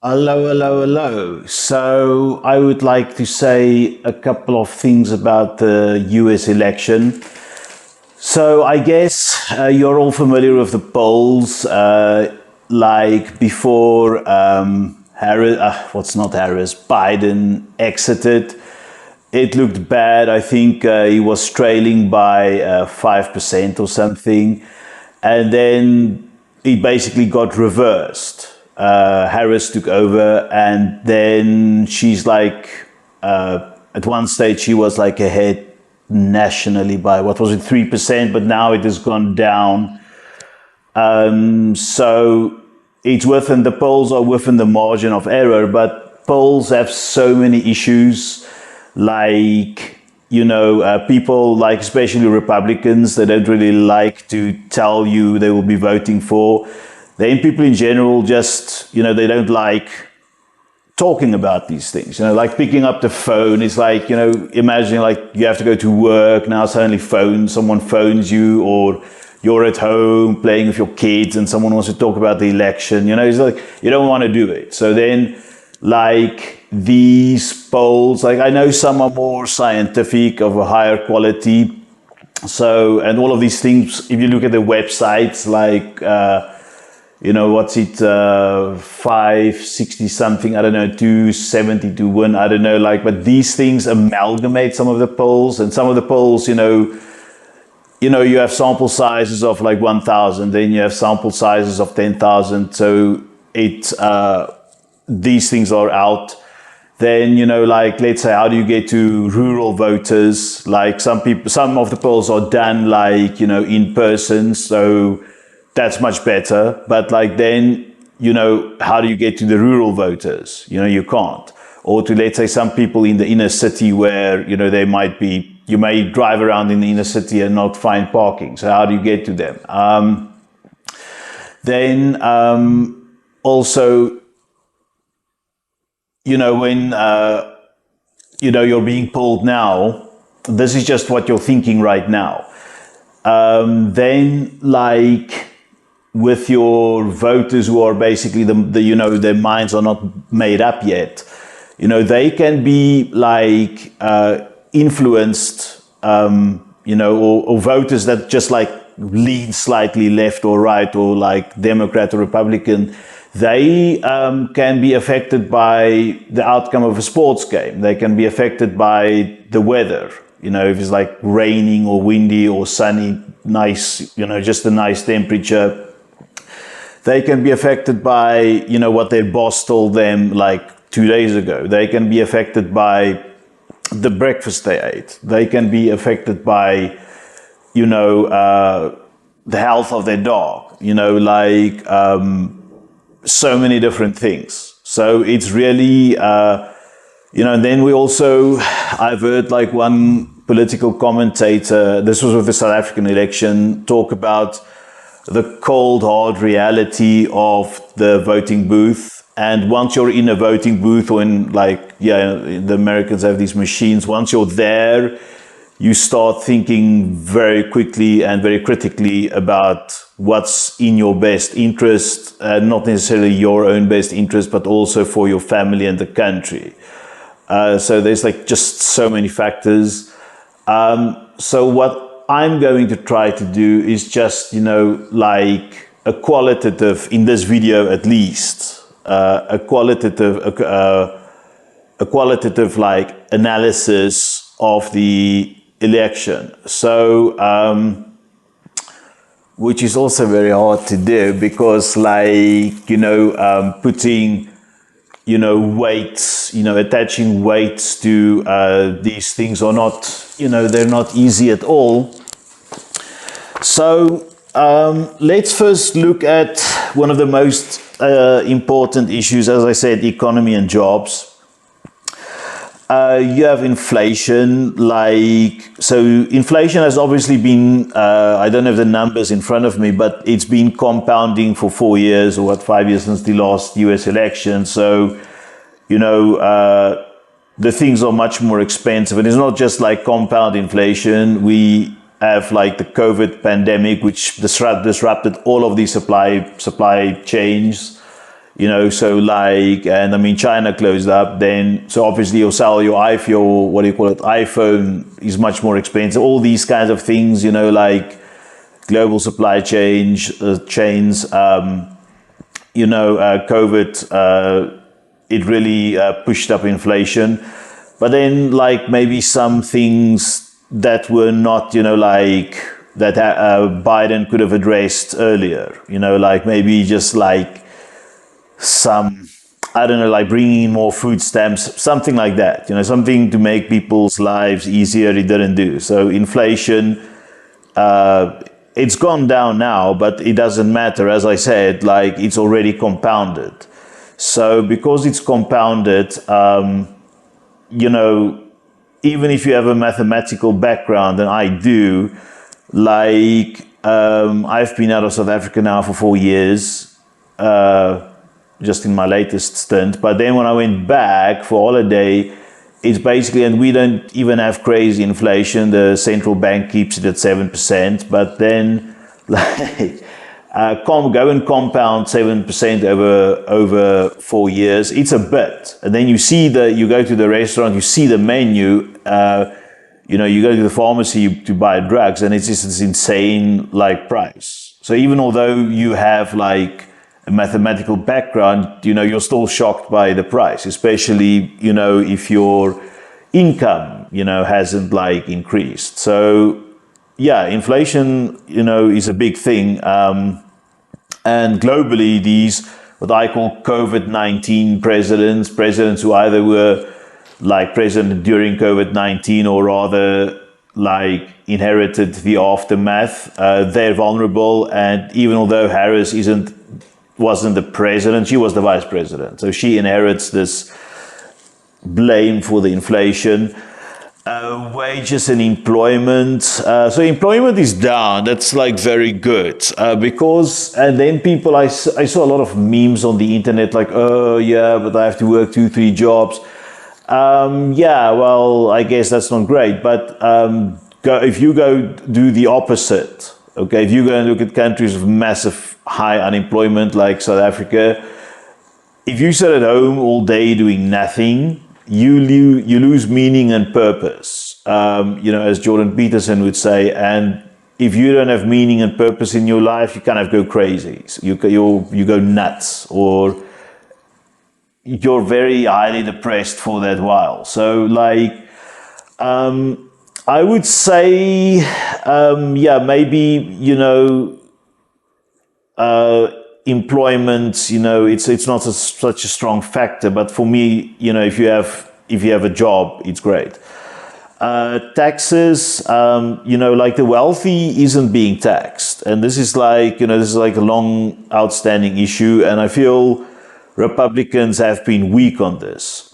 Hello, hello, hello. So I would like to say a couple of things about the US election. So I guess you're all familiar with the polls. Like before Harris, what's not Harris, Biden exited, it looked bad. I think he was trailing by 5% or something. And then it basically got reversed. Harris took over, and then she's like, at one stage, she was like ahead nationally by what was it, 3%, but now it has gone down. So it's within the polls are within the margin of error, but polls have so many issues, like people like especially Republicans, they don't really like to tell you they will be voting for. Then people in general just they don't like talking about these things. Like picking up the phone. It's like imagining like you have to go to work now. Suddenly, someone phones you, or you're at home playing with your kids, and someone wants to talk about the election. It's like you don't want to do it. So then, like these polls, like I know some are more scientific, of a higher quality. So, and all of these things, if you look at the websites, like what's it, 560 something, I don't know, 270 to 1, I don't know, like, but these things amalgamate some of the polls, and some of the polls, you have sample sizes of like 1,000, then you have sample sizes of 10,000. So these things are out. Then, like, let's say, how do you get to rural voters? Like some of the polls are done like, in person. So that's much better. But like then, how do you get to the rural voters? You can't. Or to, let's say, some people in the inner city where, you may drive around in the inner city and not find parking. So how do you get to them? Then also, when, you're being polled now, this is just what you're thinking right now. Then, like, with your voters who are basically their minds are not made up yet, they can be like influenced, or voters that just like lean slightly left or right, or like Democrat or Republican. They can be affected by the outcome of a sports game. They can be affected by the weather. If it's like raining or windy or sunny, nice, just a nice temperature. They can be affected by, what their boss told them like 2 days ago. They can be affected by the breakfast they ate. They can be affected by, the health of their dog, so many different things. So it's really, and then I've heard like one political commentator, this was with the South African election, talk about the cold, hard reality of the voting booth. And once you're in a voting booth, or in the Americans have these machines, once you're there, you start thinking very quickly and very critically about what's in your best interest, not necessarily your own best interest, but also for your family and the country. So there's like just so many factors. So what I'm going to try to do is just, like a qualitative, in this video at least, a qualitative like analysis of the election. So, which is also very hard to do because like, putting, weights, attaching weights to these things are not, they're not easy at all. So let's first look at one of the most important issues, as I said, economy and jobs. You have inflation, so inflation has obviously been, I don't have the numbers in front of me, but it's been compounding for 4 years or 5 years since the last US election. So, the things are much more expensive. And it's not just like compound inflation. We have like the COVID pandemic, which disrupted all of these supply chains. So like, and I mean, China closed up, then, so obviously you'll sell your, what do you call it, iPhone is much more expensive. All these kinds of things, like global supply chains, COVID, it really pushed up inflation. But then, like, maybe some things that were not, like, that Biden could have addressed earlier, like maybe just like some, I don't know, like bringing in more food stamps, something like that, something to make people's lives easier. It didn't do. So inflation, it's gone down now, but it doesn't matter. As I said, like it's already compounded. So because it's compounded, even if you have a mathematical background, and I do, like I've been out of South Africa now for 4 years, just in my latest stint. But then when I went back for holiday, it's basically, and we don't even have crazy inflation. The central bank keeps it at 7%, but then like go and compound 7% over 4 years. It's a bit. And then you go to the restaurant, you see the menu, you go to the pharmacy to buy drugs, and it's just this insane like price. So even although you have like a mathematical background, you're still shocked by the price, especially, if your income, hasn't like increased. So yeah, inflation, is a big thing. And globally, these, what I call COVID-19 presidents who either were like president during COVID-19 or rather like inherited the aftermath, they're vulnerable. And even although Harris wasn't the president, she was the vice president. So she inherits this blame for the inflation. Wages and employment. So employment is down. That's like very good because, and then people, I saw a lot of memes on the internet like, oh yeah, but I have to work 2-3 jobs. Yeah, well, I guess that's not great. But if you go do the opposite, okay, if you go and look at countries with massive high unemployment like South Africa, if you sit at home all day doing nothing, you lose meaning and purpose, as Jordan Peterson would say. And if you don't have meaning and purpose in your life, you kind of go crazy. So you go nuts, or you're very highly depressed for that while. So like, I would say, maybe, employment, it's not such a strong factor, but for me, if you have a job, it's great. Taxes, like the wealthy isn't being taxed, and this is like a long outstanding issue, and I feel Republicans have been weak on this.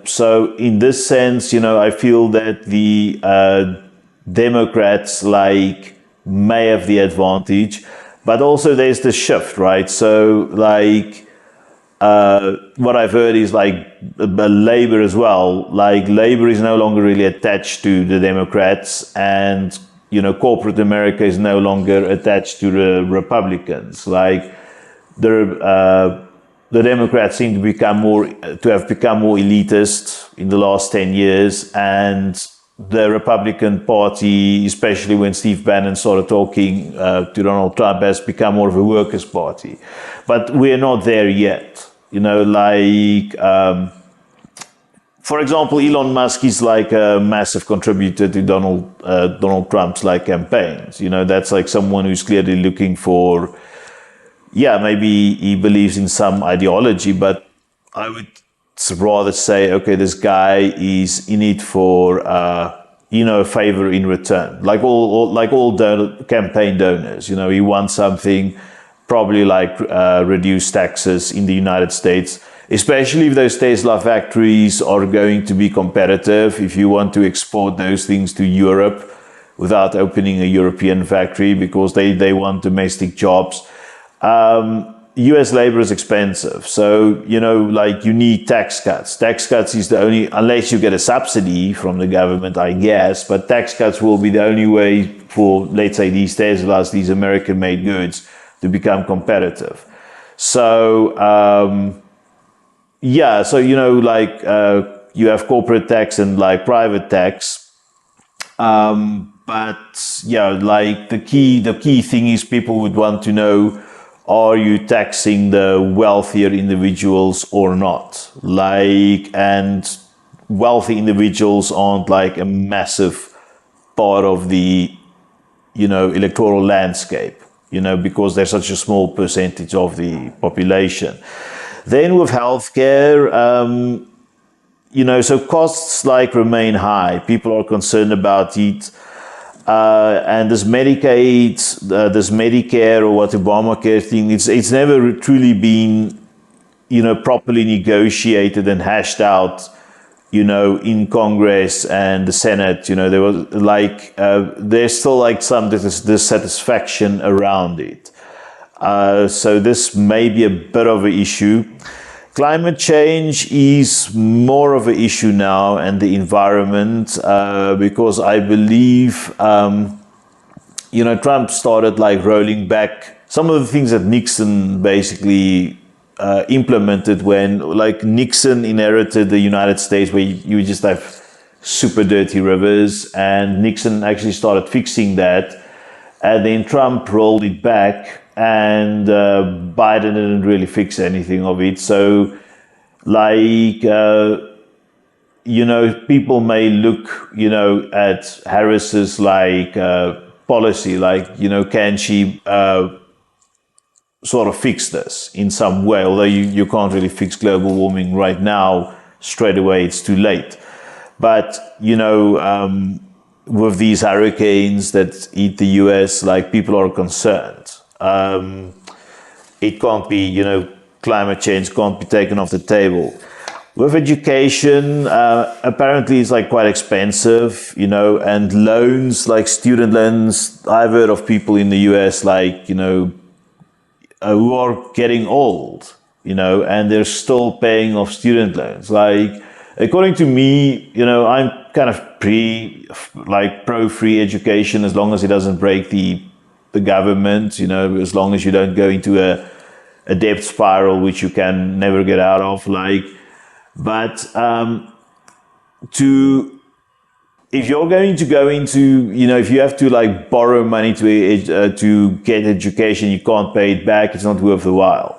So in this sense, I feel that the Democrats may have the advantage. But also there's the shift, right? So like what I've heard is like Labor as well. Like Labor is no longer really attached to the Democrats, and corporate America is no longer attached to the Republicans. Like the Democrats seem to have become more elitist in the last 10 years, and the Republican Party, especially when Steve Bannon started talking to Donald Trump, has become more of a workers' party. But we're not there yet. For example, Elon Musk is like a massive contributor to Donald Trump's campaigns. That's like someone who's clearly looking for, maybe he believes in some ideology, but I would rather say, okay, this guy is in it for, a favor in return. Like all campaign donors, he wants something, probably reduce taxes in the United States, especially if those Tesla factories are going to be competitive. If you want to export those things to Europe without opening a European factory because they want domestic jobs. US labor is expensive. So, you need tax cuts. Tax cuts is the only, unless you get a subsidy from the government, I guess, but tax cuts will be the only way for, let's say, these Teslas, these American-made goods, to become competitive. So yeah, so like you have corporate tax and like private tax. But yeah, like the key thing is people would want to know, are you taxing the wealthier individuals or not? Like, and wealthy individuals aren't like a massive part of the, electoral landscape, because they're such a small percentage of the population. Then with healthcare, so costs like remain high. People are concerned about it. And this Medicaid, this Medicare or what Obamacare thing, it's never truly been, properly negotiated and hashed out, in Congress and the Senate. There was like, there's still like some dissatisfaction around it. So this may be a bit of an issue. Climate change is more of an issue now, and the environment, because I believe, Trump started like rolling back some of the things that Nixon basically implemented when, like, Nixon inherited the United States where you just have super dirty rivers, and Nixon actually started fixing that, and then Trump rolled it back. And Biden didn't really fix anything of it. So, like, people may look, at Harris's like policy, like, can she sort of fix this in some way? Although you can't really fix global warming right now straight away; it's too late. But with these hurricanes that hit the U.S., like, people are concerned. It can't be, climate change can't be taken off the table. With education, apparently it's like quite expensive, and loans, like student loans. I've heard of people in the US, like, who are getting old, and they're still paying off student loans. Like, according to me, I'm kind of pro free education, as long as it doesn't break the government, as long as you don't go into a debt spiral, which you can never get out of. Like, but if you're going to go into, if you have to like borrow money to get education, you can't pay it back. It's not worth the while.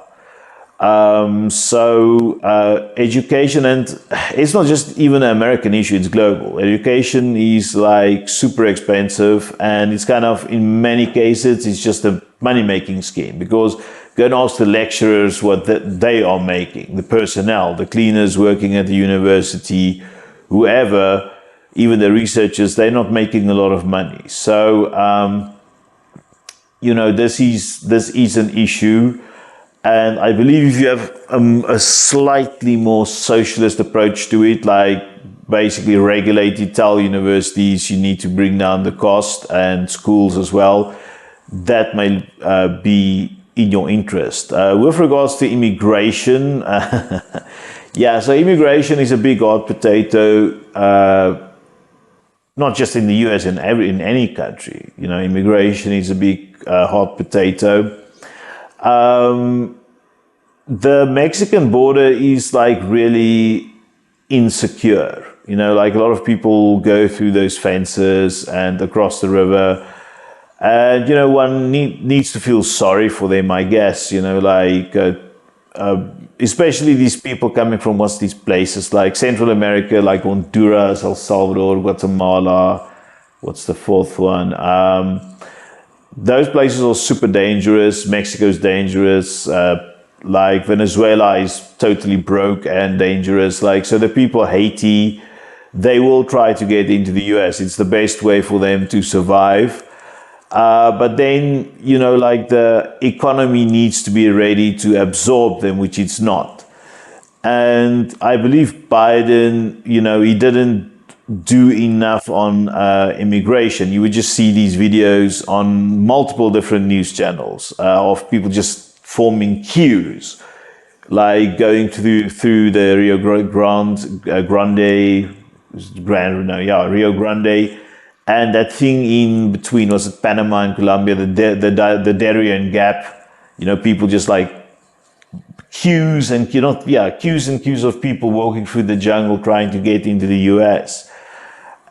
Education, and it's not just even an American issue, it's global. Education is like super expensive, and it's kind of, in many cases, it's just a money-making scheme, because go and ask the lecturers what they are making, the personnel, the cleaners working at the university, whoever, even the researchers, they're not making a lot of money. So, this is an issue. And I believe if you have a slightly more socialist approach to it, like basically regulate it, tell universities you need to bring down the cost, and schools as well, that may be in your interest. With regards to immigration, yeah, so immigration is a big hot potato, not just in the US, in any country. Immigration is a big hot potato. The Mexican border is like really insecure. Like, a lot of people go through those fences and across the river. And, one needs to feel sorry for them, I guess, like, especially these people coming from these places like Central America, like Honduras, El Salvador, Guatemala. What's the fourth one? Those places are super dangerous. Mexico's dangerous. Like, Venezuela is totally broke and dangerous. Like, so the people of Haiti, they will try to get into the US. It's the best way for them to survive. But then, like, the economy needs to be ready to absorb them, which it's not. And I believe Biden, he didn't do enough on immigration. You would just see these videos on multiple different news channels of people just forming queues, like going through the Rio Grande, and that thing in between, was it Panama and Colombia, the Darien Gap? People just like queues and queues of people walking through the jungle trying to get into the US.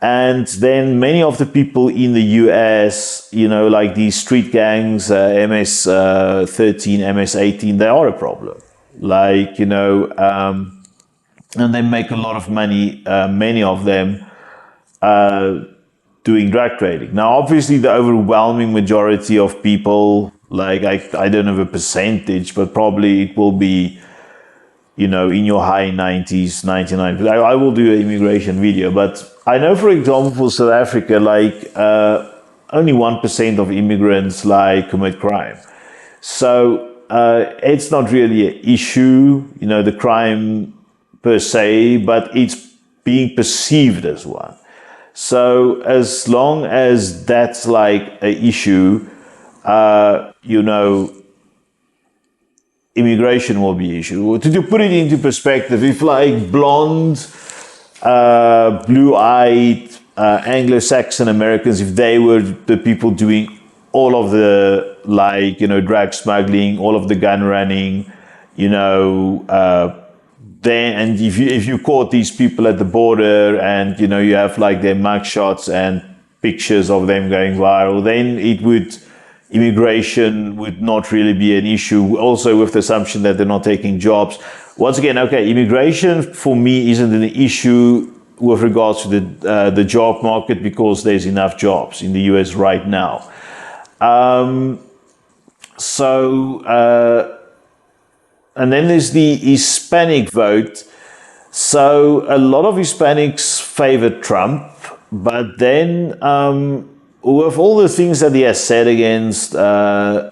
And then many of the people in the US, like these street gangs, MS-13, MS-18, they are a problem. And they make a lot of money, many of them, doing drug trading. Now, obviously, the overwhelming majority of people, I don't have a percentage, but probably it will be, in your high 90s, 99. I will do an immigration video, but I know, for example, for South Africa, only 1% of immigrants commit crime. So it's not really an issue, the crime per se, but it's being perceived as one. So as long as that's an issue, immigration will be an issue. To put it into perspective, if blonde, blue-eyed Anglo-Saxon Americans, if they were the people doing all of the drug smuggling, all of the gun running, then, and if you caught these people at the border and you have their mugshots and pictures of them going viral, then immigration would not really be an issue. Also, with the assumption that they're not taking jobs. Once again, okay, immigration for me isn't an issue with regards to the job market because there's enough jobs in the US right now. And then there's the Hispanic vote. So a lot of Hispanics favor Trump, but then with all the things that he has said against, the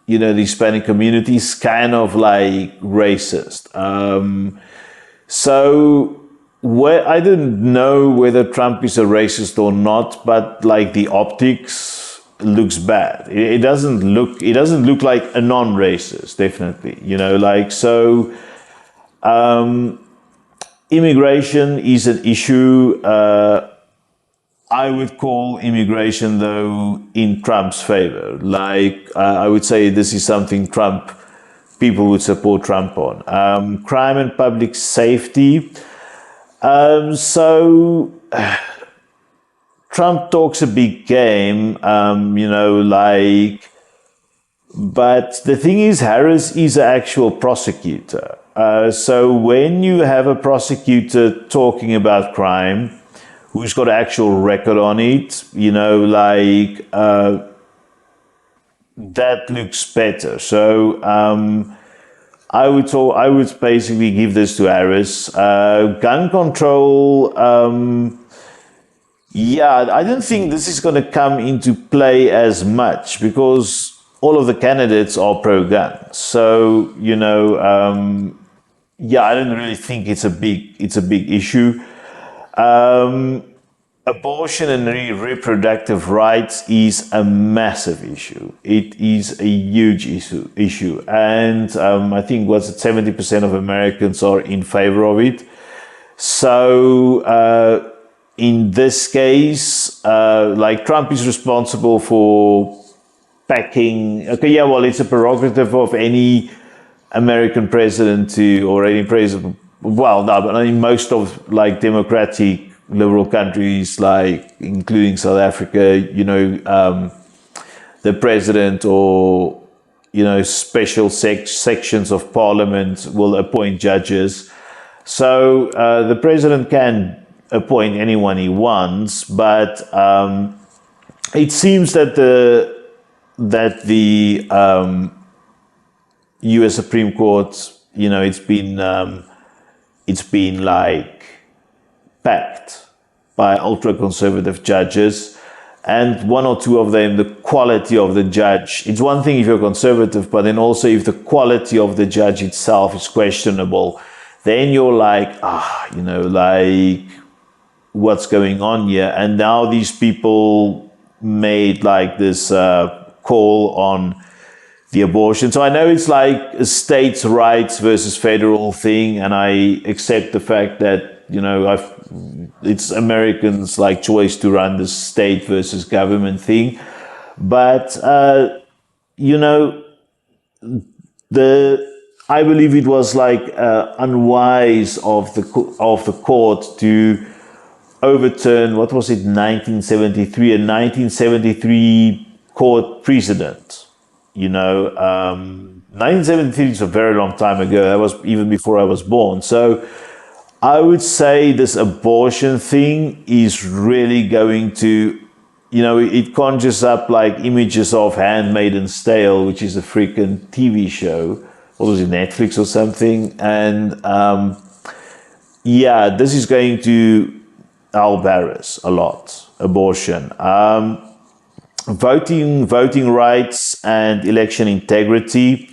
Hispanic community is kind of racist. I didn't know whether Trump is a racist or not, but the optics looks bad. It doesn't look like a non-racist, definitely. Immigration is an issue. I would call immigration, though, in Trump's favor. I would say this is something people would support Trump on. Crime and public safety. Trump talks a big game, but the thing is, Harris is an actual prosecutor. So when you have a prosecutor talking about crime, who's got an actual record on it, that looks better. So I would basically give this to Harris. Gun control, I don't think this is going to come into play as much because all of the candidates are pro-gun. So, I don't really think it's a big issue. Abortion and reproductive rights is a massive issue. It is a huge issue. And I think 70% of Americans are in favor of it. So in this case, Trump is responsible for packing. It's a prerogative of any American president or any president. Well, no, but in most of democratic liberal countries, including South Africa, the president or special sections of parliament will appoint judges. So the president can appoint anyone he wants, but it seems that the U.S. Supreme Court, it's been packed by ultra-conservative judges, and one or two of them, the quality of the judge. It's one thing if you're conservative, but then also if the quality of the judge itself is questionable, then you're what's going on here? And now these people made this call on the abortion. So I know it's a states' rights versus federal thing, and I accept the fact that it's Americans' choice to run the state versus government thing, but the I believe it was like unwise of the court to overturn, what was it, 1973, a 1973 court precedent. 1973 is a very long time ago. That was even before I was born. So I would say this abortion thing is really going to, it conjures up like images of Handmaid's Tale, which is a freaking TV show. What was it, Netflix or something? And yeah, this is going to help Harris a lot. Abortion. Voting rights and election integrity.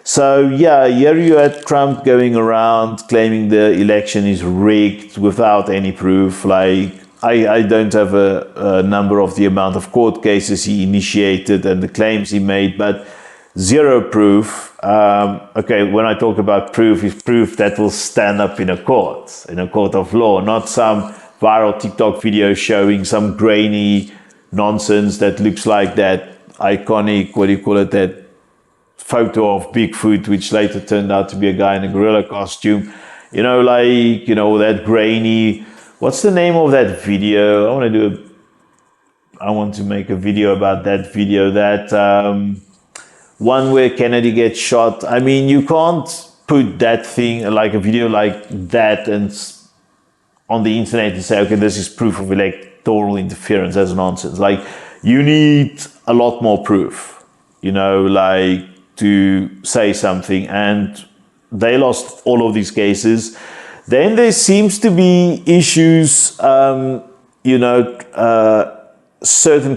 So yeah, here you had Trump going around claiming the election is rigged without any proof. Like, I don't have a number of the amount of court cases he initiated and the claims he made, but zero proof. Okay, when I talk about proof, it's proof that will stand up in a court of law, not some viral TikTok video showing some grainy nonsense that looks like that iconic, that photo of Bigfoot, which later turned out to be a guy in a gorilla costume. That grainy. What's the name of that video? I want to make a video about that video. That one where Kennedy gets shot. I mean, you can't put that thing, like a video like that, and on the internet and say, okay, this is proof of electoral interference. That's nonsense. Like, you need a lot more proof, to say something. And they lost all of these cases. Then there seems to be issues, certain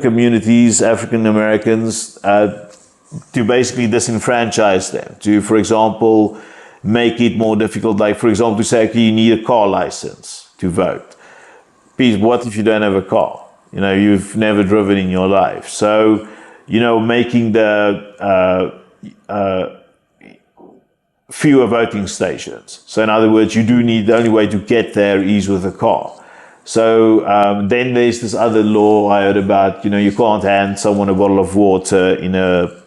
communities, African Americans, to basically disenfranchise them, to, for example, make it more difficult. Like, for example, to say, okay, you need a car license to vote. Please, what if you don't have a car? You've never driven in your life. So, making the fewer voting stations. So in other words, the only way to get there is with a car. So then there's this other law I heard about, you can't hand someone a bottle of water in a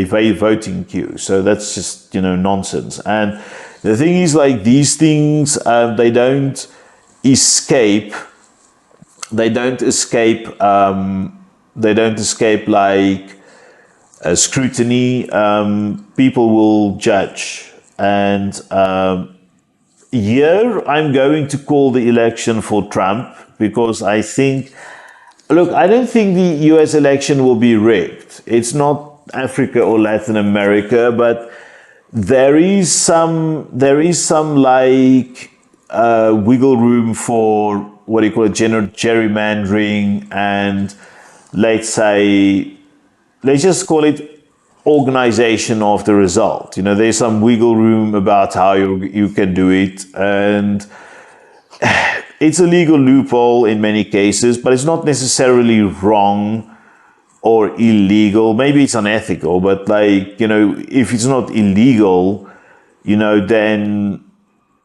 voting queue. So that's just, nonsense. And the thing is, like, these things, they don't escape like scrutiny. People will judge. And here I'm going to call the election for Trump, because I don't think the US election will be rigged. It's not Africa or Latin America, but there is some like wiggle room for what you call a gerrymandering, and let's just call it organization of the result. There's some wiggle room about how you can do it, and it's a legal loophole in many cases, but it's not necessarily wrong or illegal. Maybe it's unethical, but if it's not illegal, then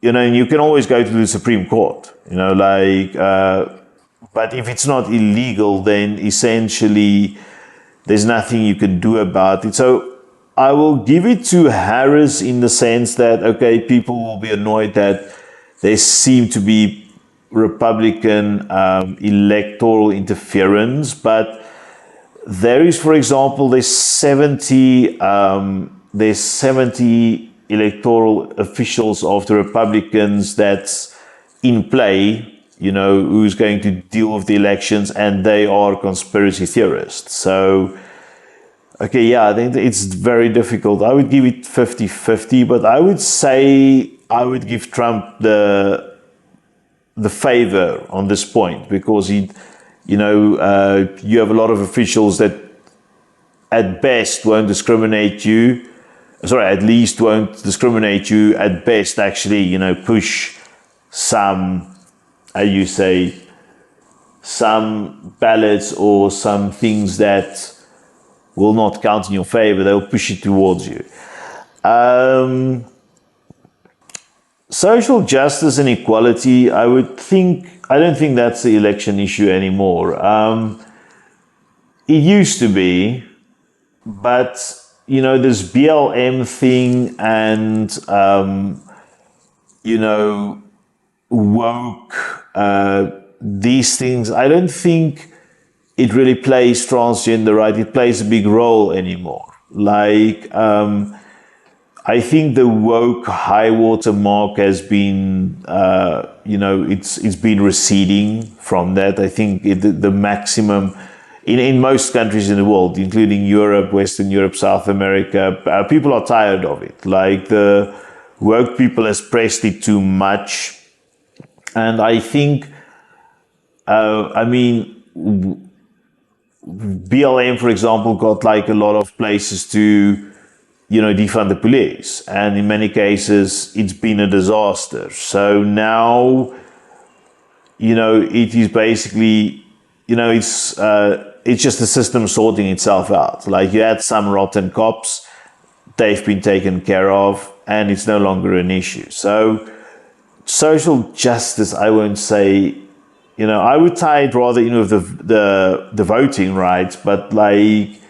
you can always go to the Supreme Court. But if it's not illegal, then essentially there's nothing you can do about it. So I will give it to Harris in the sense that, okay, people will be annoyed that there seem to be Republican electoral interference, but there is, for example, there's 70 electoral officials of the Republicans that's in play, who's going to deal with the elections, and they are conspiracy theorists. So, okay, yeah, I think it's very difficult. I would give it 50-50, but I would say I would give Trump the favor on this point, because you have a lot of officials that at best won't discriminate you. Sorry, at least won't discriminate you. At best, actually, push some, some ballots or some things that will not count in your favor. They'll push it towards you. Social justice and equality, I don't think that's the election issue anymore. It used to be, but this BLM thing and, woke, these things, I don't think it really plays transgender right. It plays a big role anymore. Like, I think the woke high water mark has been, it's been receding from that. I think the maximum in most countries in the world, including Europe, Western Europe, South America, people are tired of it. Like the woke people has pressed it too much. And I think, BLM, for example, got like a lot of places to, defund the police. And in many cases, it's been a disaster. So now, it is basically, it's just the system sorting itself out. Like you had some rotten cops, they've been taken care of, and it's no longer an issue. So social justice, I won't say, I would tie it rather, with the voting rights, but like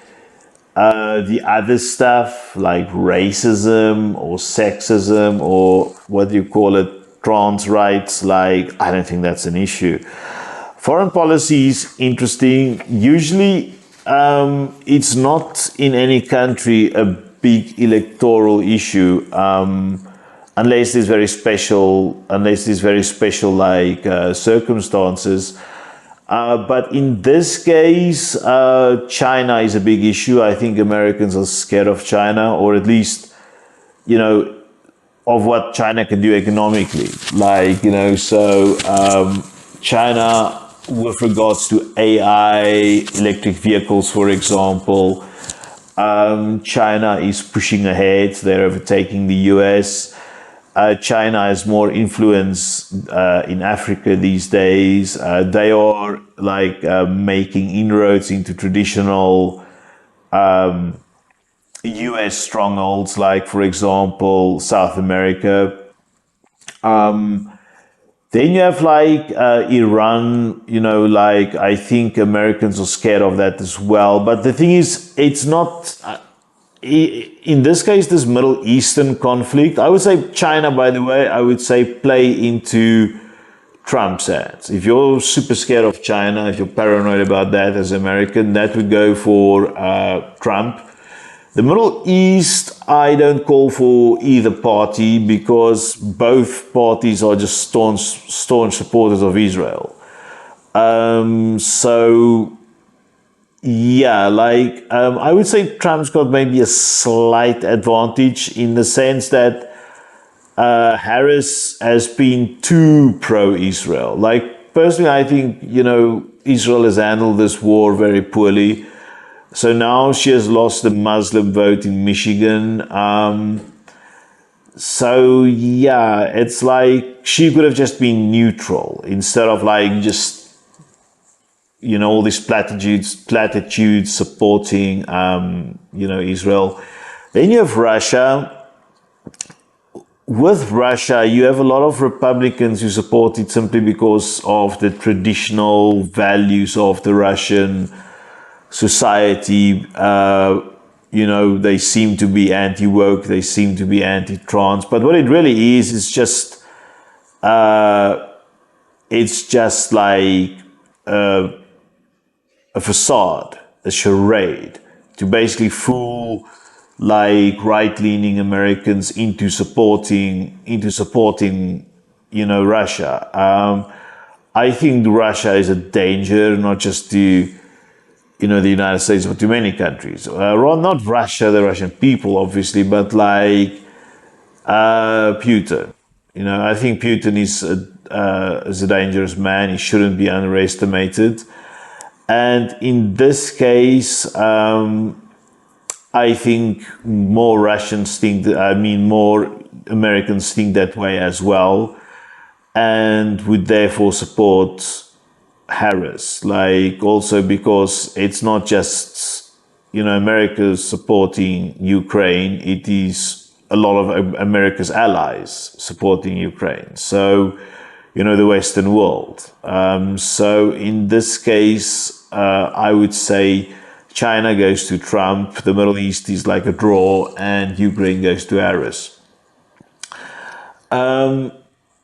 the other stuff like racism or sexism or what do you call it, trans rights, like I don't think that's an issue. Foreign policy is interesting. Usually it's not in any country a big electoral issue unless there's very special like circumstances. But in this case, China is a big issue. I think Americans are scared of China, or at least, of what China can do economically. Like, China, with regards to AI, electric vehicles, for example, China is pushing ahead. They're overtaking the US. China has more influence in Africa these days. They are like making inroads into traditional US strongholds, like, for example, South America. Then you have like Iran, like I think Americans are scared of that as well. But the thing is, it's not, in this case, this Middle Eastern conflict, I would say China, by the way, I would say play into Trump's hands. If you're super scared of China, if you're paranoid about that as American, that would go for Trump. The Middle East, I don't call for either party because both parties are just staunch supporters of Israel. So, yeah, like, I would say Trump's got maybe a slight advantage in the sense that Harris has been too pro-Israel. Like, personally, I think, Israel has handled this war very poorly. So now she has lost the Muslim vote in Michigan. So yeah, it's like she could have just been neutral instead of like just, all these platitudes supporting, Israel. Then you have Russia. With Russia, you have a lot of Republicans who support it simply because of the traditional values of the Russian society. They seem to be anti-woke, they seem to be anti-trans, but what it really is just it's just like a facade, a charade to basically fool like right-leaning Americans into supporting Russia. I think Russia is a danger, not just to the United States, but to many countries. Not Russia, the Russian people, obviously, but like Putin. I think Putin is a dangerous man. He shouldn't be underestimated. And in this case, I think more Americans think that way as well, and would therefore support Harris, like also because it's not just, America's supporting Ukraine, it is a lot of America's allies supporting Ukraine. So, the Western world. So in this case, I would say China goes to Trump, the Middle East is like a draw, and Ukraine goes to Harris.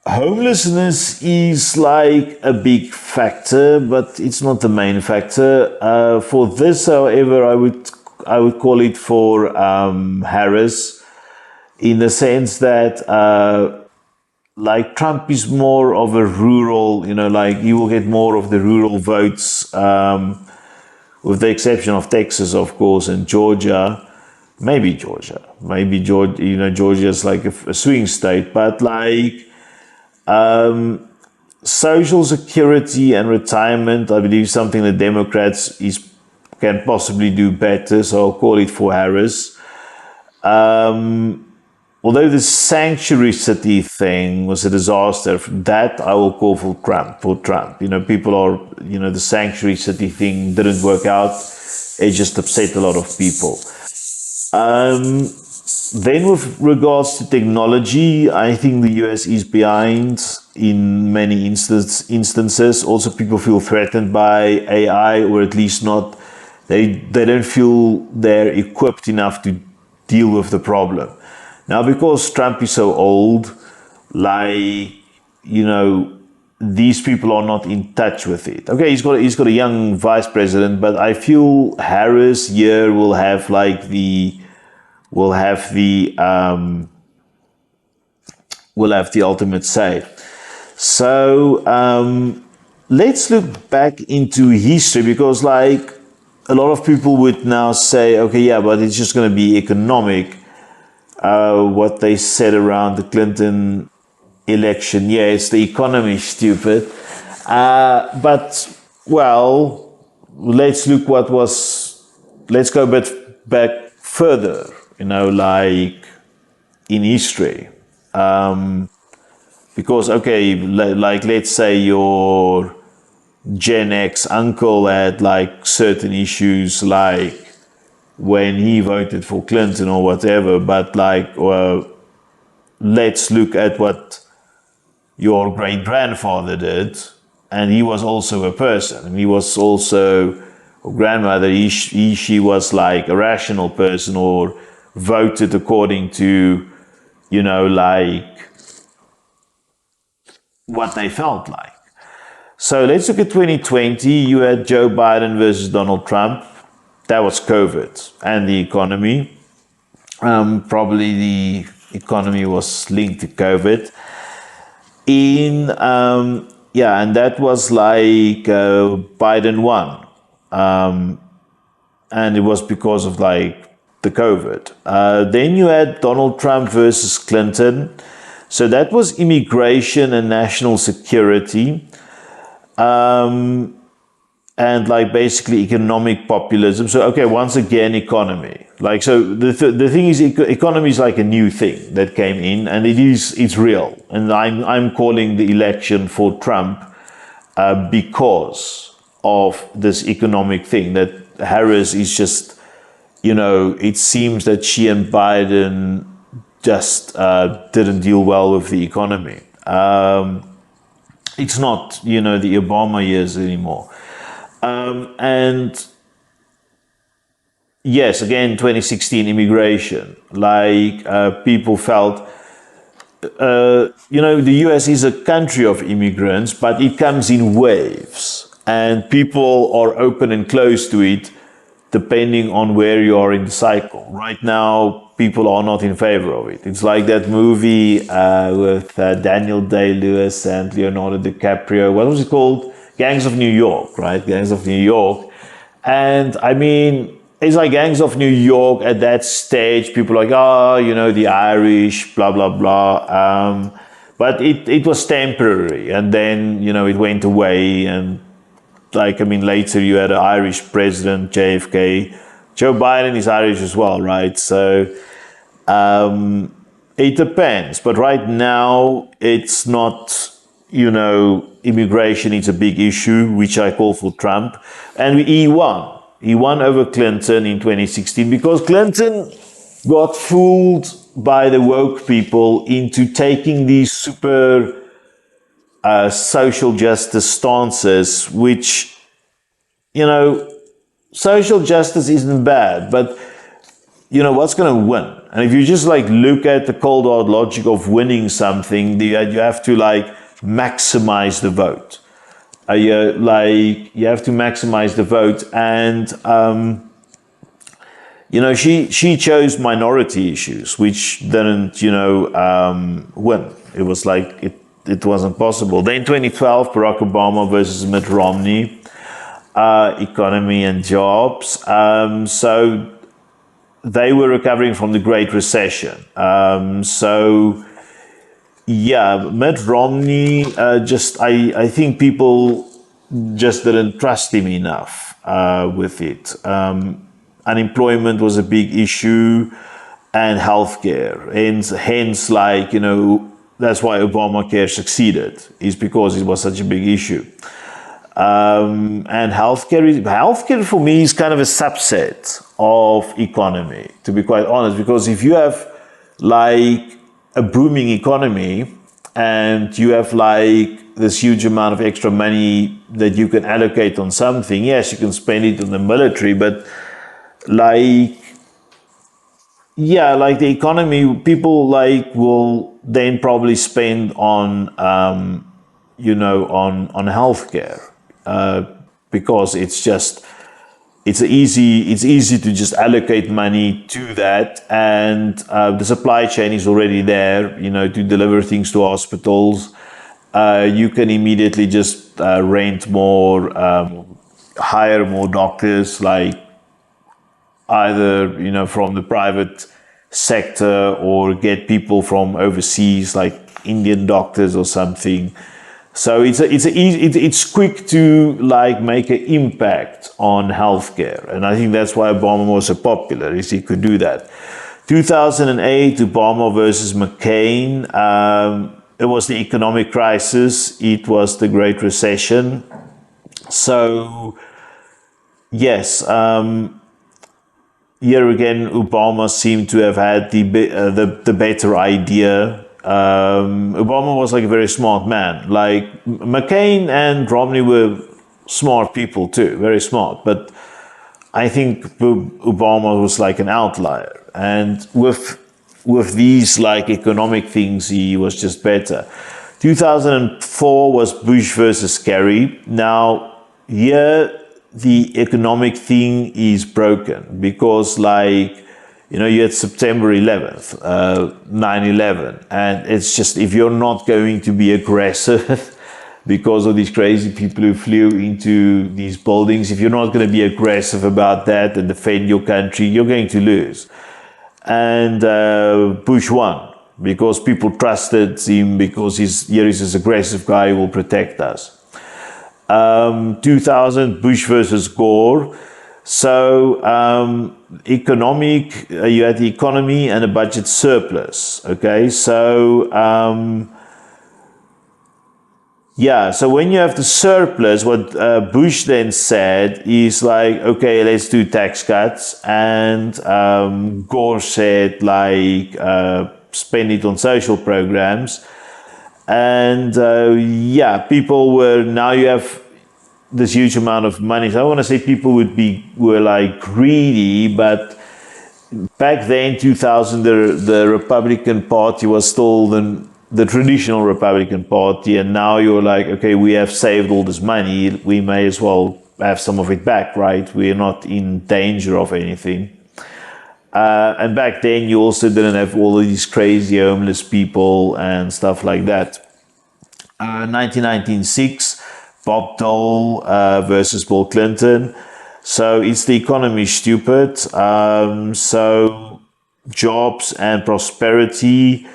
Homelessness is like a big factor, but it's not the main factor. For this, however, I would call it for Harris, in the sense that like Trump is more of a rural, like you will get more of the rural votes, with the exception of Texas, of course, and Georgia. Maybe Georgia. Georgia's like a swing state, but like Social Security and retirement, I believe something the Democrats can possibly do better, so I'll call it for Harris. Although the sanctuary city thing was a disaster, that I will call for Trump. The sanctuary city thing didn't work out. It just upset a lot of people. Then with regards to technology, I think the US is behind in many instances. Also, people feel threatened by AI, or at least not, they don't feel they're equipped enough to deal with the problem. Now, because Trump is so old, these people are not in touch with it. Okay, he's got a young vice president, but I feel Harris here will have the ultimate say. So let's look back into history, because like a lot of people would now say, okay, yeah, but it's just going to be economic. What they said around the Clinton election, yeah, it's the economy, stupid. But well, let's go a bit back further, like in history. Because, okay, like let's say your Gen X uncle had like certain issues, like when he voted for Clinton or whatever, but let's look at what your great-grandfather did, and he was also a person. He was also a grandmother. She was like a rational person, or voted according to, what they felt like. So let's look at 2020. You had Joe Biden versus Donald Trump. That was COVID and the economy. Probably the economy was linked to COVID. And that was like Biden won. And it was because of like the COVID. Then you had Donald Trump versus Clinton. So that was immigration and national security. And like basically economic populism. So, okay, once again, economy. Like, so the thing is, economy is like a new thing that came in, and it's real. And I'm calling the election for Trump because of this economic thing, that Harris is just, it seems that she and Biden just didn't deal well with the economy. It's not, the Obama years anymore. And yes, again, 2016 immigration, like people felt, the US is a country of immigrants, but it comes in waves, and people are open and close to it depending on where you are in the cycle. Right now, people are not in favor of it. It's like that movie with Daniel Day-Lewis and Leonardo DiCaprio. What was it called? Gangs of New York, right? Gangs of New York. And I mean, it's like Gangs of New York at that stage. People are like, the Irish, blah, blah, blah. But it was temporary. And then, it went away. And later you had an Irish president, JFK. Joe Biden is Irish as well, right? So it depends. But right now, it's not, immigration is a big issue, which I call for Trump. And he won. He won over Clinton in 2016 because Clinton got fooled by the woke people into taking these super social justice stances, which, social justice isn't bad, but you know what's going to win. And if you just like look at the cold hard logic of winning something, you have to like maximize the vote. You have to maximize the vote, and you know, she chose minority issues, which didn't, you know, win. It was like it wasn't possible. Then 2012, Barack Obama versus Mitt Romney, economy and jobs. So they were recovering from the Great Recession. So yeah, Mitt Romney, I think people just didn't trust him enough with it. Unemployment was a big issue, and healthcare. Hence, like, you know, that's why Obamacare succeeded, is because it was such a big issue. And healthcare for me is kind of a subset of economy, to be quite honest, because if you have like a booming economy and you have like this huge amount of extra money that you can allocate on something, yes, you can spend it on the military, but like, yeah, like the economy, people like will then probably spend on, you know, on healthcare, because it's easy to just allocate money to that, and the supply chain is already there, you know, to deliver things to hospitals. You can immediately just rent more, hire more doctors, like either, you know, from the private sector or get people from overseas, like Indian doctors or something. So it's quick to like make an impact on healthcare, and I think that's why Obama was so popular, is he could do that. 2008, Obama versus McCain. It was the economic crisis. It was the Great Recession. So yes. Here again, Obama seemed to have had the better idea. Obama was like a very smart man. Like McCain and Romney were smart people too, very smart. But I think Obama was like an outlier, and with these like economic things, he was just better. 2004 was Bush versus Kerry. Now here, the economic thing is broken because, like, you know, you had September 11th, 9/11, and it's just, if you're not going to be aggressive because of these crazy people who flew into these buildings, if you're not going to be aggressive about that and defend your country, you're going to lose. And Bush won because people trusted him, because he's this aggressive guy who will protect us. 2000, Bush versus Gore. So you had the economy and a budget surplus. Okay, so yeah, so when you have the surplus, what Bush then said is like, okay, let's do tax cuts, and Gore said like spend it on social programs. And yeah, people were, now you have this huge amount of money. So I want to say people were like greedy, but back then, 2000, the Republican Party was still the traditional Republican Party, and now you're like, okay, we have saved all this money, we may as well have some of it back, right? We're not in danger of anything. And back then, you also didn't have all of these crazy homeless people and stuff like that. 1996, Bob Dole versus Bill Clinton. So it's the economy stupid. So jobs and prosperity,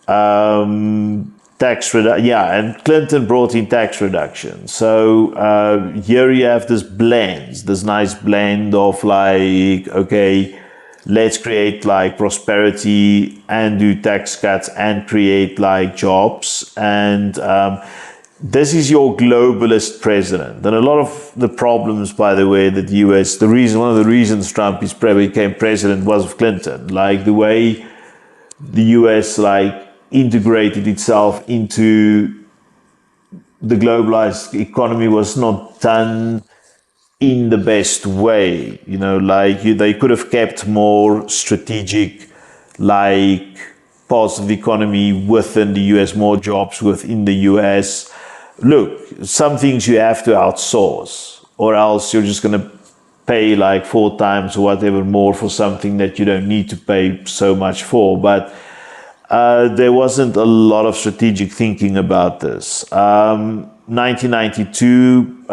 tax reduction. Yeah, and Clinton brought in tax reduction. So here you have this nice blend of like, okay, let's create like prosperity and do tax cuts and create like jobs. And this is your globalist president. And a lot of the problems, by the way, that the US, one of the reasons Trump became president was of Clinton. Like the way the US like integrated itself into the globalized economy was not done in the best way. Like they could have kept more strategic, like parts of the economy within the US, more jobs within the US. Look, some things you have to outsource, or else you're just going to pay like 4 times or whatever more for something that you don't need to pay so much for. But there wasn't a lot of strategic thinking about this. 1992,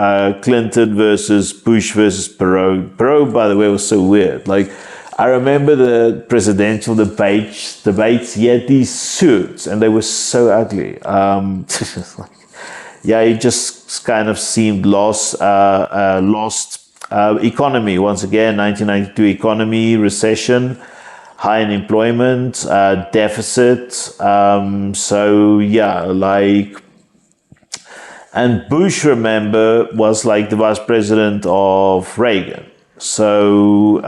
Clinton versus Bush versus Perot. Perot, by the way, was so weird. Like, I remember the presidential debates. He had these suits, and they were so ugly. Yeah, he just kind of seemed lost. Economy, once again, 1992 economy, recession, high unemployment, deficit. So yeah, like, and Bush, remember, was like the vice president of Reagan. So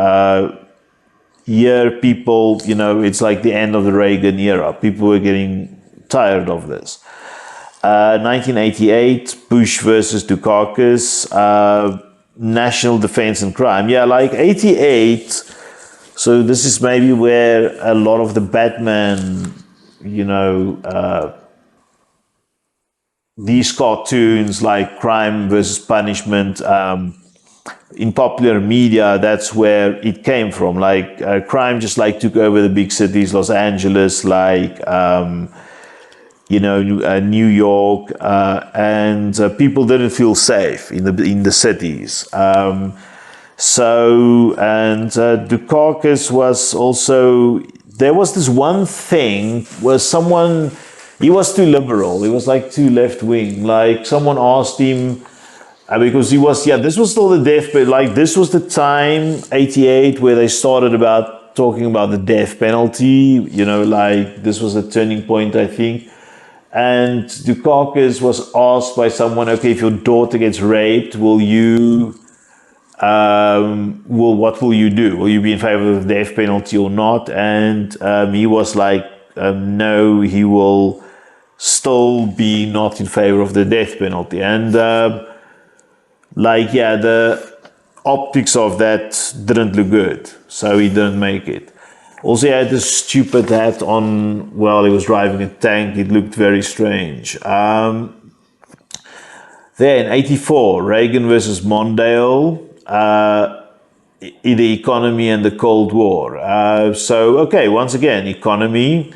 here people, it's like the end of the Reagan era. People were getting tired of this. 1988, Bush versus Dukakis, national defense and crime. Yeah, like 88. So this is maybe where a lot of the Batman, these cartoons like crime versus punishment, in popular media, that's where it came from. Like crime just like took over the big cities, Los Angeles, like, New York, and people didn't feel safe in the cities. Dukakis was also, there was this one thing where he was too liberal. He was like too left wing. Like someone asked him, because this was still the death penalty. Like this was the time, 88, where they started talking about the death penalty. Like this was a turning point, I think. And Dukakis was asked by someone, okay, if your daughter gets raped, what will you do? Will you be in favor of the death penalty or not? And he was like, no, he will still be not in favor of the death penalty. And the optics of that didn't look good, so he didn't make it. Also, he had this stupid hat on while he was driving a tank. It looked very strange. Then, 84, Reagan versus Mondale, the economy and the Cold War. Once again, economy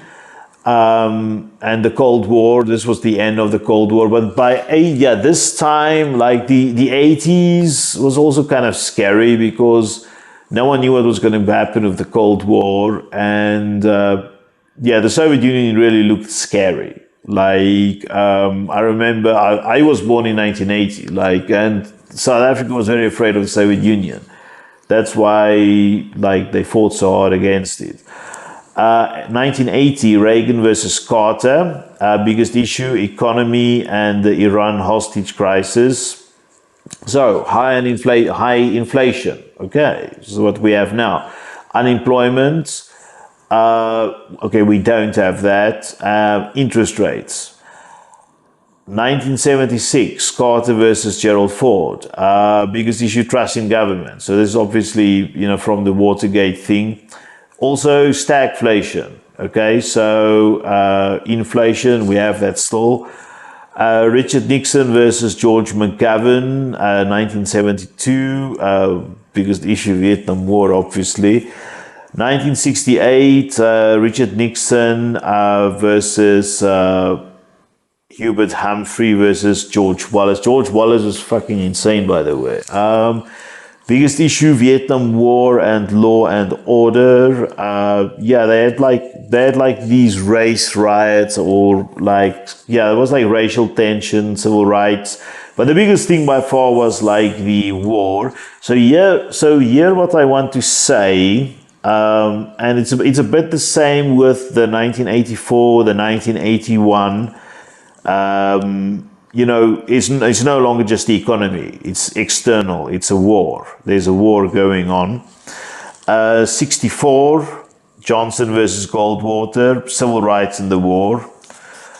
and the Cold War. This was the end of the Cold War. But this time, like the 80s was also kind of scary because no one knew what was going to happen with the Cold War. And the Soviet Union really looked scary. Like, I remember I was born in 1980, and South Africa was very afraid of the Soviet Union. That's why, they fought so hard against it. 1980, Reagan versus Carter, biggest issue, economy and the Iran hostage crisis. So, high inflation. Okay, this is what we have now. Unemployment. We don't have that. Interest rates. 1976, Carter versus Gerald Ford. Biggest issue, trust in government. So this is obviously, from the Watergate thing. Also, stagflation. Okay, so inflation, we have that still. Richard Nixon versus George McGovern, 1972. Biggest issue, Vietnam War, obviously. 1968, Richard Nixon versus Hubert Humphrey versus George Wallace. George Wallace was fucking insane, by the way. Biggest issue, Vietnam War and law and order. They had these race riots or there was racial tension, civil rights. But the biggest thing by far was the war. So here what I want to say, and it's a bit the same with the 1984, the 1981. It's no longer just the economy. It's external. It's a war. There's a war going on. 64, Johnson versus Goldwater, civil rights in the war.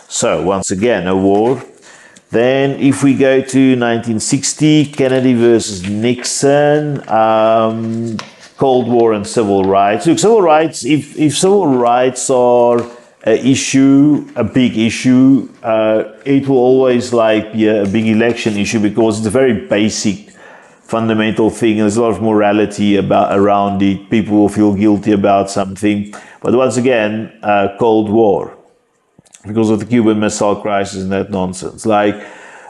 So once again, a war. Then if we go to 1960, Kennedy versus Nixon, Cold War and civil rights. Look, civil rights, if civil rights are a big issue, it will always like be a big election issue because it's a very basic, fundamental thing. And there's a lot of morality around it. People will feel guilty about something. But once again, Cold War, because of the Cuban Missile Crisis and that nonsense. Like,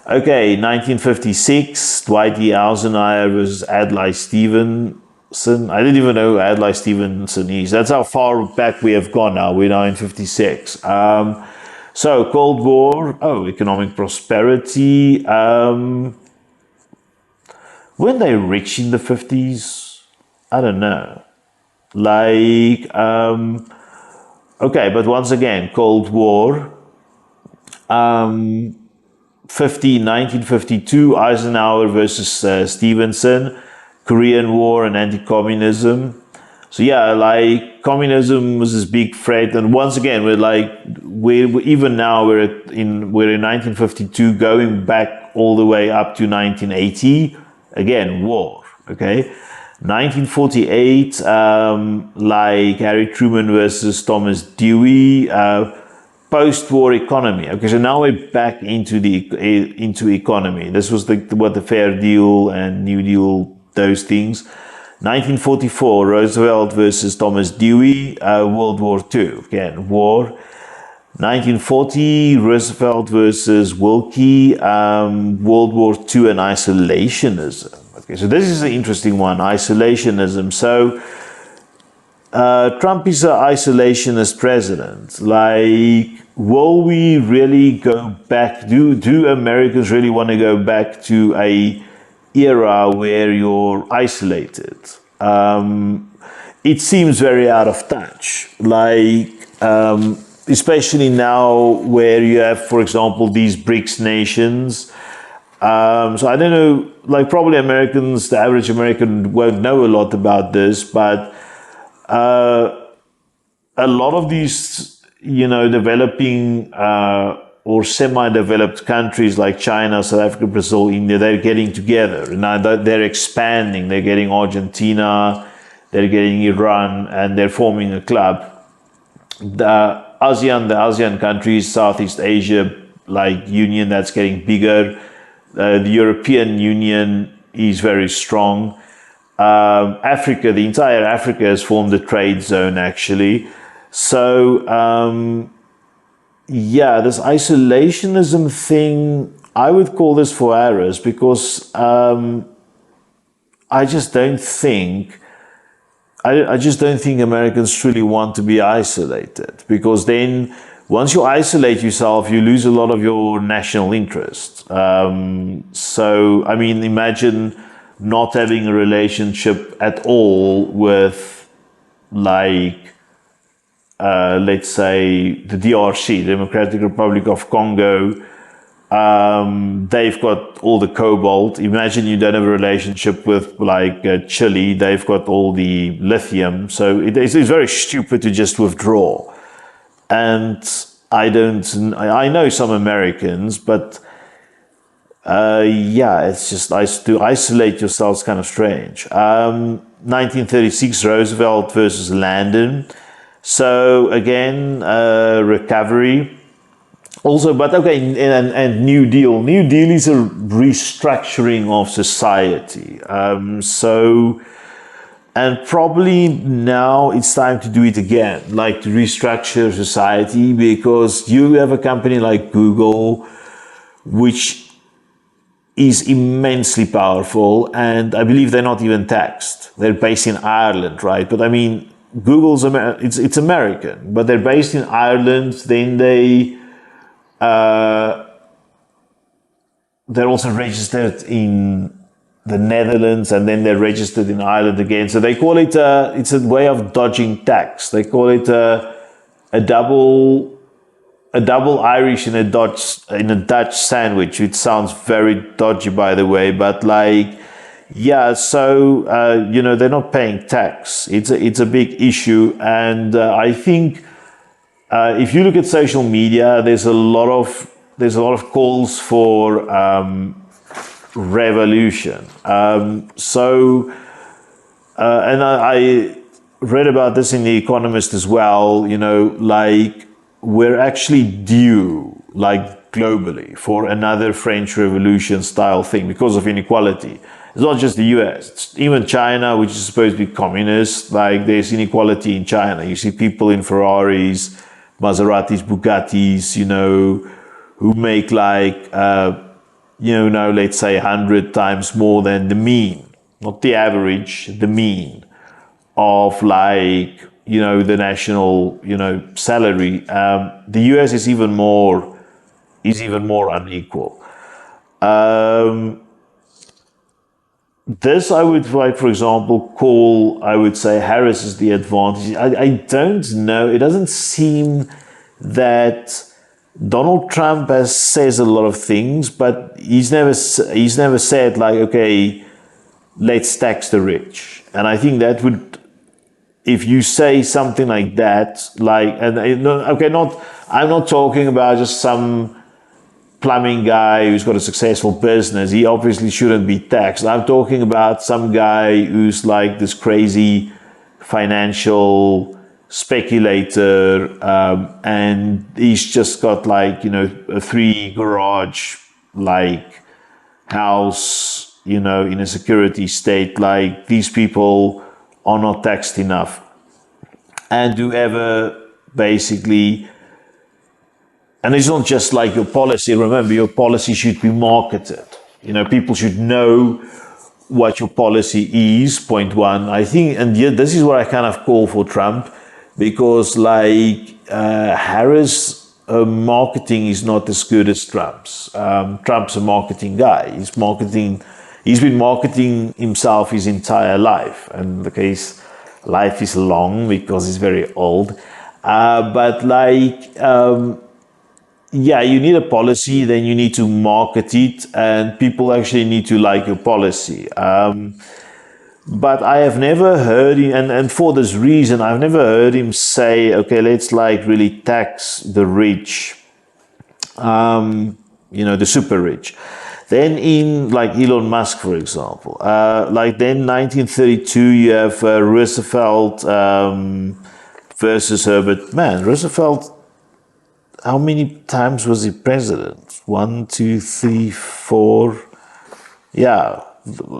okay, 1956, Dwight D. Eisenhower versus Adlai Stevenson. I didn't even know who Adlai Stevenson is. That's how far back we have gone now. We're now in 56. So, Cold War, economic prosperity. Weren't they rich in the 50s? I don't know. Like, okay, but once again, Cold War, 1952, Eisenhower versus Stevenson, Korean War and anti-communism. So yeah, like communism was this big threat, and once again, we're even now we're in 1952, going back all the way up to 1980. Again, war. Okay. 1948, like Harry Truman versus Thomas Dewey, post-war economy. Okay, so now we're back into economy. This was what the Fair Deal and New Deal, those things. 1944, Roosevelt versus Thomas Dewey, World War II. Again, war. 1940, Roosevelt versus Willkie, World War II and isolationism. Okay, so this is an interesting one, isolationism. So Trump is an isolationist president. Like, will we really go back? Do Americans really want to go back to a era where you're isolated? It seems very out of touch. Like, especially now where you have, for example, these BRICS nations. So I don't know, like probably Americans, the average American won't know a lot about this, but a lot of these, developing or semi-developed countries like China, South Africa, Brazil, India, they're getting together. Now they're expanding. They're getting Argentina, they're getting Iran, and they're forming a club. The ASEAN countries, Southeast Asia, like Union, that's getting bigger. The European Union is very strong. Africa, the entire Africa has formed a trade zone, actually. So, this isolationism thing, I would call this for errors because I just don't think Americans truly want to be isolated, because then once you isolate yourself, you lose a lot of your national interest. So, I mean, imagine not having a relationship at all with, like, let's say, the DRC, Democratic Republic of Congo. They've got all the cobalt. Imagine you don't have a relationship with, like, Chile. They've got all the lithium. So it's very stupid to just withdraw. And I know some Americans, but it's just to isolate yourself is kind of strange. 1936, Roosevelt versus Landon. So again, recovery. Also, but okay, and New Deal. New Deal is a restructuring of society. And probably now it's time to do it again, like to restructure society, because you have a company like Google, which is immensely powerful, and I believe they're not even taxed. They're based in Ireland, right? But I mean, Google's it's American, but they're based in Ireland. Then they're also registered in the Netherlands, and then they're registered in Ireland again. So they call it it's a way of dodging tax. They call it a double Irish in a Dutch sandwich. It sounds very dodgy, by the way, but like, so they're not paying tax. It's a big issue, and I think if you look at social media, there's a lot of there's a lot of calls for revolution. And I read about this in The Economist as well, you know, like we're actually due, like globally, for another French Revolution style thing because of inequality. It's not just the US, it's even China, which is supposed to be communist, like there's inequality in China. You see people in Ferraris, Maseratis, Bugattis, you know, who make like, you know, let's say 100 times more than the mean, not the average, the mean of like, you know, the national, you know, salary. The US is even more unequal. This I would, like, for example, call, I would say, Harris is the advantage. I don't know. It doesn't seem that Donald Trump says a lot of things, but he's never said like, okay, let's tax the rich. And I think that would, if you say something like that, like, and okay, I'm not talking about just some plumbing guy who's got a successful business. He obviously shouldn't be taxed. I'm talking about some guy who's like this crazy financial speculator, and he's just got like, you know, a 3 garage like house, you know, in a security state. Like, these people are not taxed enough. And whoever basically, and it's not just like your policy. Remember, your policy should be marketed. You know, people should know what your policy is, point one. I think, and yet this is what I kind of call for Trump, because like Harris' marketing is not as good as Trump's. Trump's a marketing guy. He's been marketing himself his entire life. And the case, life is long because he's very old. But like, yeah, you need a policy, then you need to market it, and people actually need to like your policy. But I have never heard him, and for this reason, I've never heard him say, okay, let's like really tax the rich, you know, the super rich. Then in like Elon Musk, for example, like then 1932, you have Roosevelt versus Herbert. Man, Roosevelt, how many times was he president? 1, 2, 3, 4. Yeah,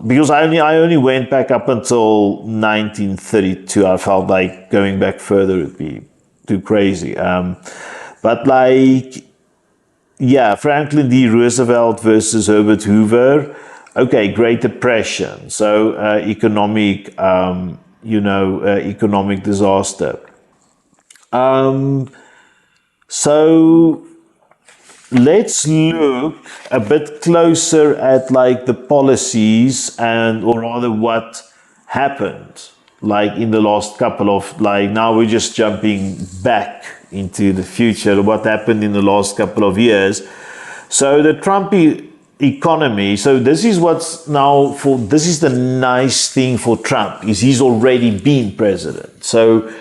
because I only went back up until 1932. I felt like going back further would be too crazy. But like, yeah, Franklin D. Roosevelt versus Herbert Hoover. Okay, Great Depression. So economic, you know, economic disaster. So let's look a bit closer at like the policies, and or rather what happened like in the last couple of, like, now we're just jumping back into the future, what happened in the last couple of years. So the Trump economy, so this is what's now for, this is the nice thing for Trump, is he's already been president. So,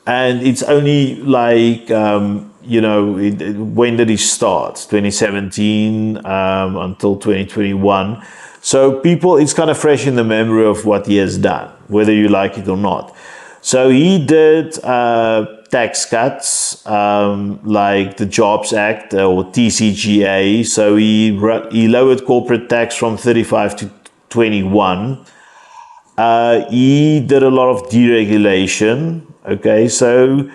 and it's only like, you know, when did he start? 2017 until 2021. So people, it's kind of fresh in the memory of what he has done, whether you like it or not. So he did tax cuts, like the Jobs Act or TCJA. So he lowered corporate tax from 35 to 21. He did a lot of deregulation. Okay, so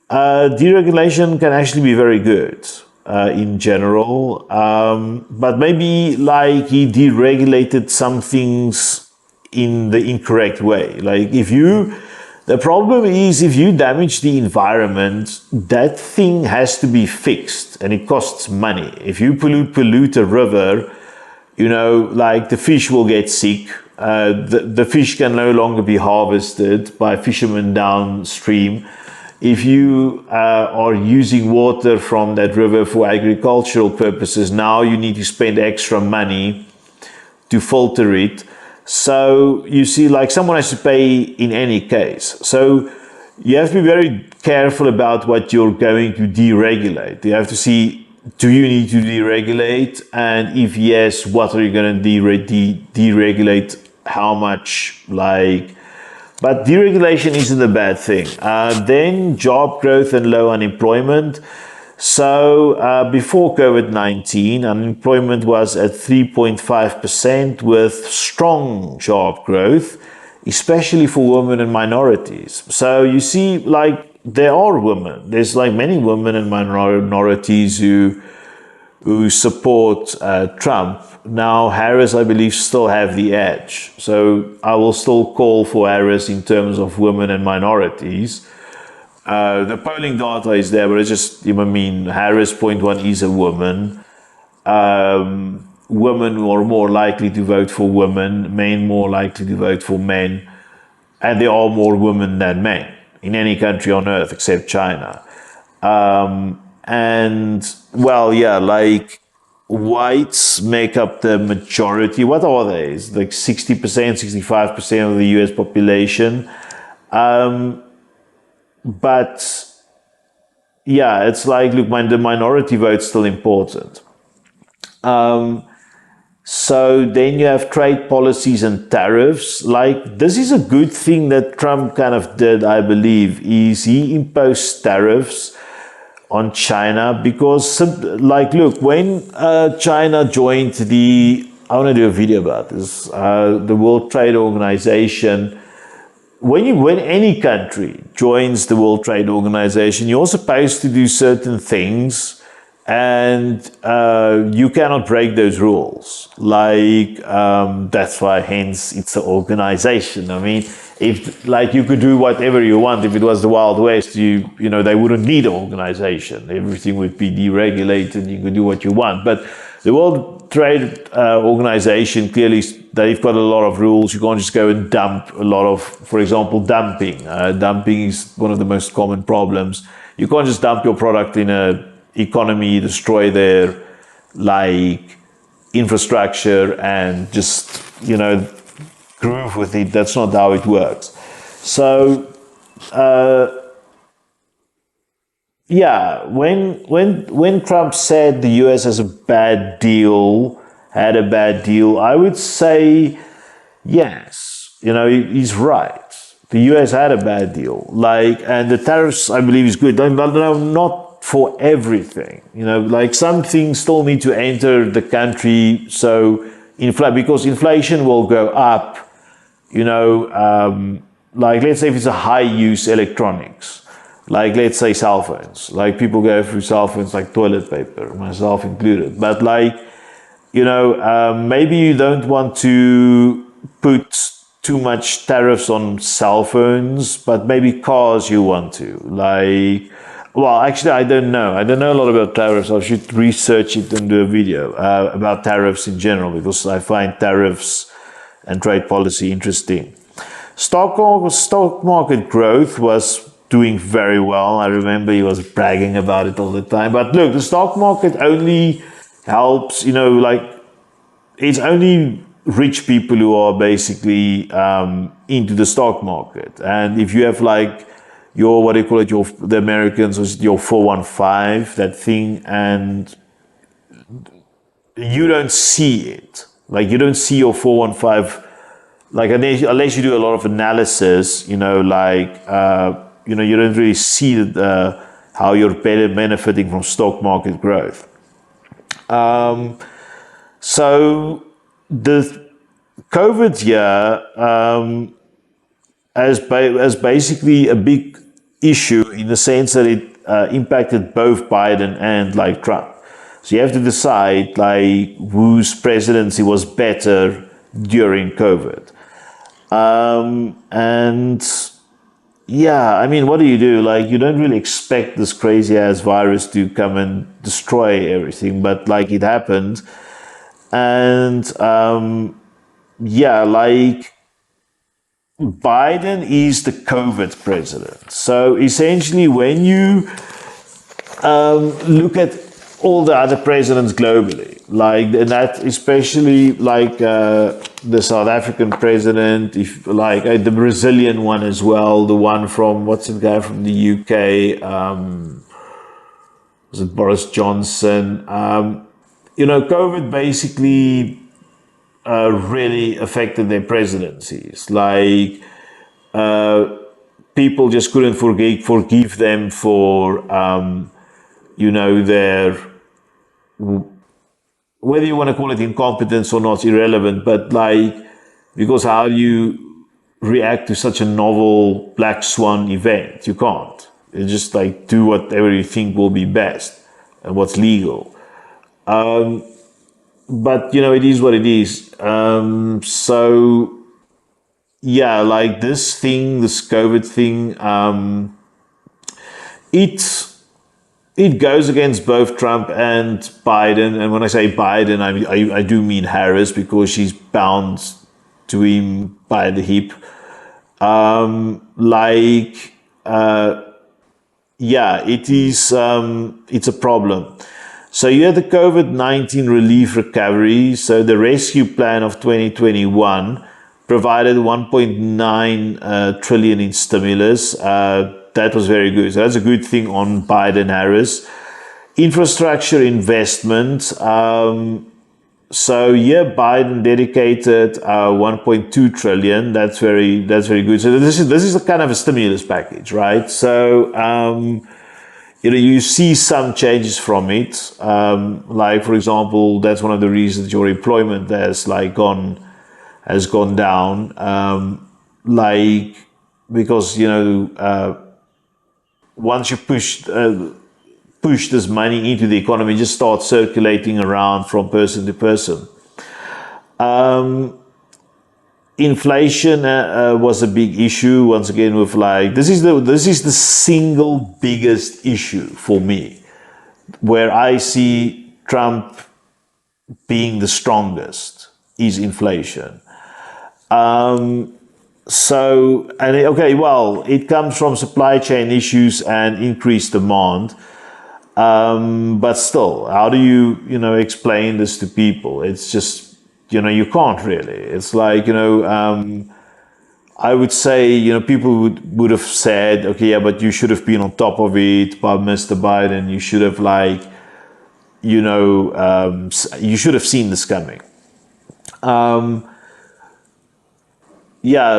deregulation can actually be very good in general, but maybe like he deregulated some things in the incorrect way. Like the problem is if you damage the environment, that thing has to be fixed and it costs money. If you pollute a river, you know, like the fish will get sick. The fish can no longer be harvested by fishermen downstream. If you are using water from that river for agricultural purposes, now you need to spend extra money to filter it. So you see, like, someone has to pay in any case. So you have to be very careful about what you're going to deregulate. You have to see do you need to deregulate? And if yes, what are you going to deregulate? How much? But deregulation isn't a bad thing. Then job growth and low unemployment. So before COVID-19, unemployment was at 3.5% with strong job growth, especially for women and minorities. So you see, there are women. There's many women and minorities who support Trump. Now, Harris, I believe, still have the edge. So I will still call for Harris in terms of women and minorities. The polling data is there, but it's just, Harris, point one, is a woman. Women are more likely to vote for women, men more likely to vote for men. And there are more women than men in any country on earth except China. Whites make up the majority. What are they? It's 60%, 65% of the US population. But yeah, it's look, the minority vote's still important. So then you have trade policies and tariffs. This is a good thing that Trump kind of did, I believe, is he imposed tariffs on China because, look, when China joined I want to do a video about this, the World Trade Organization. When any country joins the World Trade Organization, you're supposed to do certain things, and you cannot break those rules. That's why, hence, it's an organization. If you could do whatever you want, if it was the Wild West, they wouldn't need an organization. Everything would be deregulated. You could do what you want. But the World Trade Organization, clearly, they've got a lot of rules. You can't just go and dump a lot of, for example, dumping. Dumping is one of the most common problems. You can't just dump your product in a economy, destroy their infrastructure and just, groove with it. That's not how it works. So, when Trump said the US had a bad deal, I would say yes. He's right. The US had a bad deal. And the tariffs, I believe, is good. Not for everything. Some things still need to enter the country. So, because inflation will go up. Let's say if it's a high-use electronics. Let's say cell phones. People go through cell phones like toilet paper, myself included. But maybe you don't want to put too much tariffs on cell phones, but maybe cars you want to. Actually, I don't know. I don't know a lot about tariffs. I should research it and do a video about tariffs in general, because I find tariffs and trade policy interesting. Stock market growth was doing very well. I remember he was bragging about it all the time. But look, the stock market only helps, it's only rich people who are basically into the stock market. And if you have your, what do you call it, the Americans, your 415, that thing, and you don't see it. You don't see your 415, unless you do a lot of analysis, you don't really see how you're benefiting from stock market growth. So the COVID year as basically a big issue in the sense that it impacted both Biden and Trump. So you have to decide whose presidency was better during COVID. What do? You don't really expect this crazy ass virus to come and destroy everything, but it happened. And Biden is the COVID president. So essentially, when you look at all the other presidents globally, that, especially the South African president, the Brazilian one as well, the one from, what's the guy from the UK? was it Boris Johnson? COVID basically really affected their presidencies. Like, people just couldn't forgive them for, their, whether you want to call it incompetence or not, irrelevant, but like, because how do you react to such a novel black swan event? You can't. You just like do whatever you think will be best and what's legal. But it is what it is. So yeah, like this COVID thing, it goes against both Trump and Biden. And when I say Biden, I do mean Harris, because she's bound to him by the hip. It is, it's a problem. So you had the COVID-19 relief recovery. So the rescue plan of 2021 provided 1.9 trillion in stimulus. That was very good. So that's a good thing on Biden-Harris. Infrastructure investment. Biden dedicated 1.2 trillion. That's very good. So this is a kind of a stimulus package, right? So you see some changes from it. Like, for example, that's one of the reasons your employment has gone down. Because once you push this money into the economy, it just starts circulating around from person to person. Inflation was a big issue once again. With this is the single biggest issue for me, where I see Trump being the strongest, is inflation. It comes from supply chain issues and increased demand. But still, how do you explain this to people? It's just, you can't really. It's like, I would say, people would have said, okay, yeah, but you should have been on top of it, but Mr. Biden, you should have you should have seen this coming.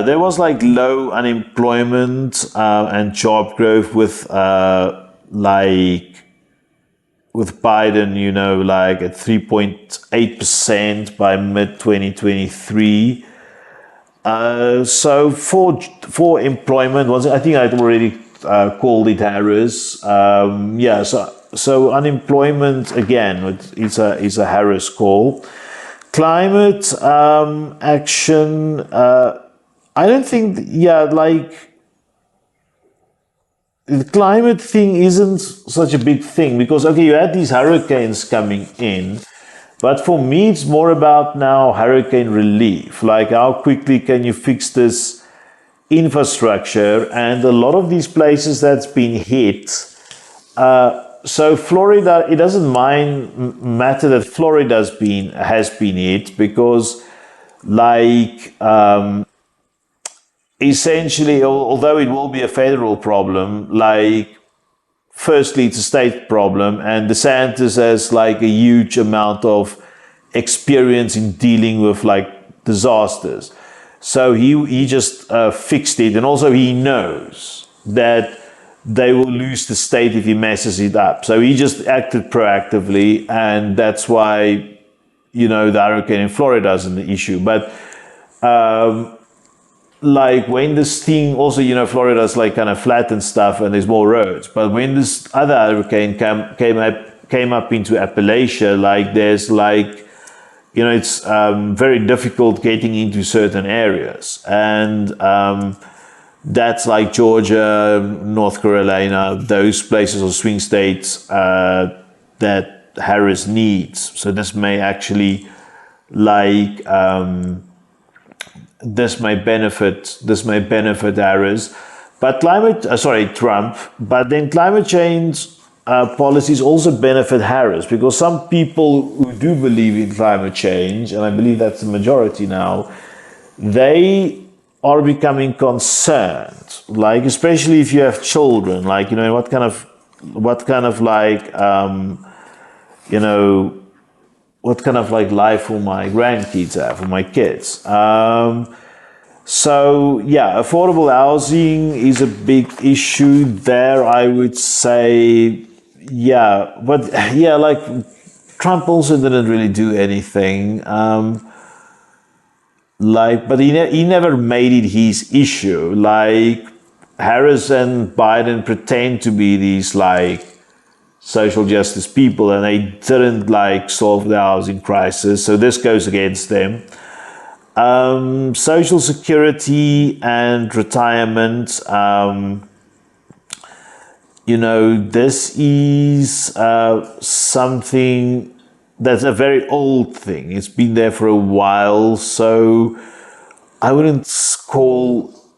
There was low unemployment and job growth with Biden, at 3.8% by mid-2023. So for employment, I think I'd already called it Harris. So unemployment, again, is a Harris call. Climate action, I don't think, the climate thing isn't such a big thing, because, okay, you had these hurricanes coming in, but for me, it's more about now hurricane relief. Like, how quickly can you fix this infrastructure? And a lot of these places that's been hit, so Florida, it doesn't matter that Florida has been hit, because essentially, although it will be a federal problem, firstly, it's a state problem, and DeSantis has a huge amount of experience in dealing with disasters. So he just fixed it, and also he knows that they will lose the state if he messes it up. So he just acted proactively, and that's why, the hurricane in Florida isn't the issue. But when this thing, also, Florida's kind of flat and stuff, and there's more roads. But when this other hurricane came up into Appalachia, there's it's very difficult getting into certain areas. And that's Georgia, North Carolina, those places or swing states that Harris needs. So this may actually this may benefit Harris, but Trump. But then climate change policies also benefit Harris, because some people who do believe in climate change, and I believe that's the majority now, they are becoming concerned. Especially if you have children, what kind of what kind of like, you know, what kind of like life will my grandkids have, or my kids? So yeah, affordable housing is a big issue there, I would say. Yeah, but yeah, like Trump also didn't really do anything. But he never made it his issue. Like Harris and Biden pretend to be these like social justice people, and they didn't like solve the housing crisis. So this goes against them. Social security and retirement. This is something that's a very old thing. It's been there for a while, so I wouldn't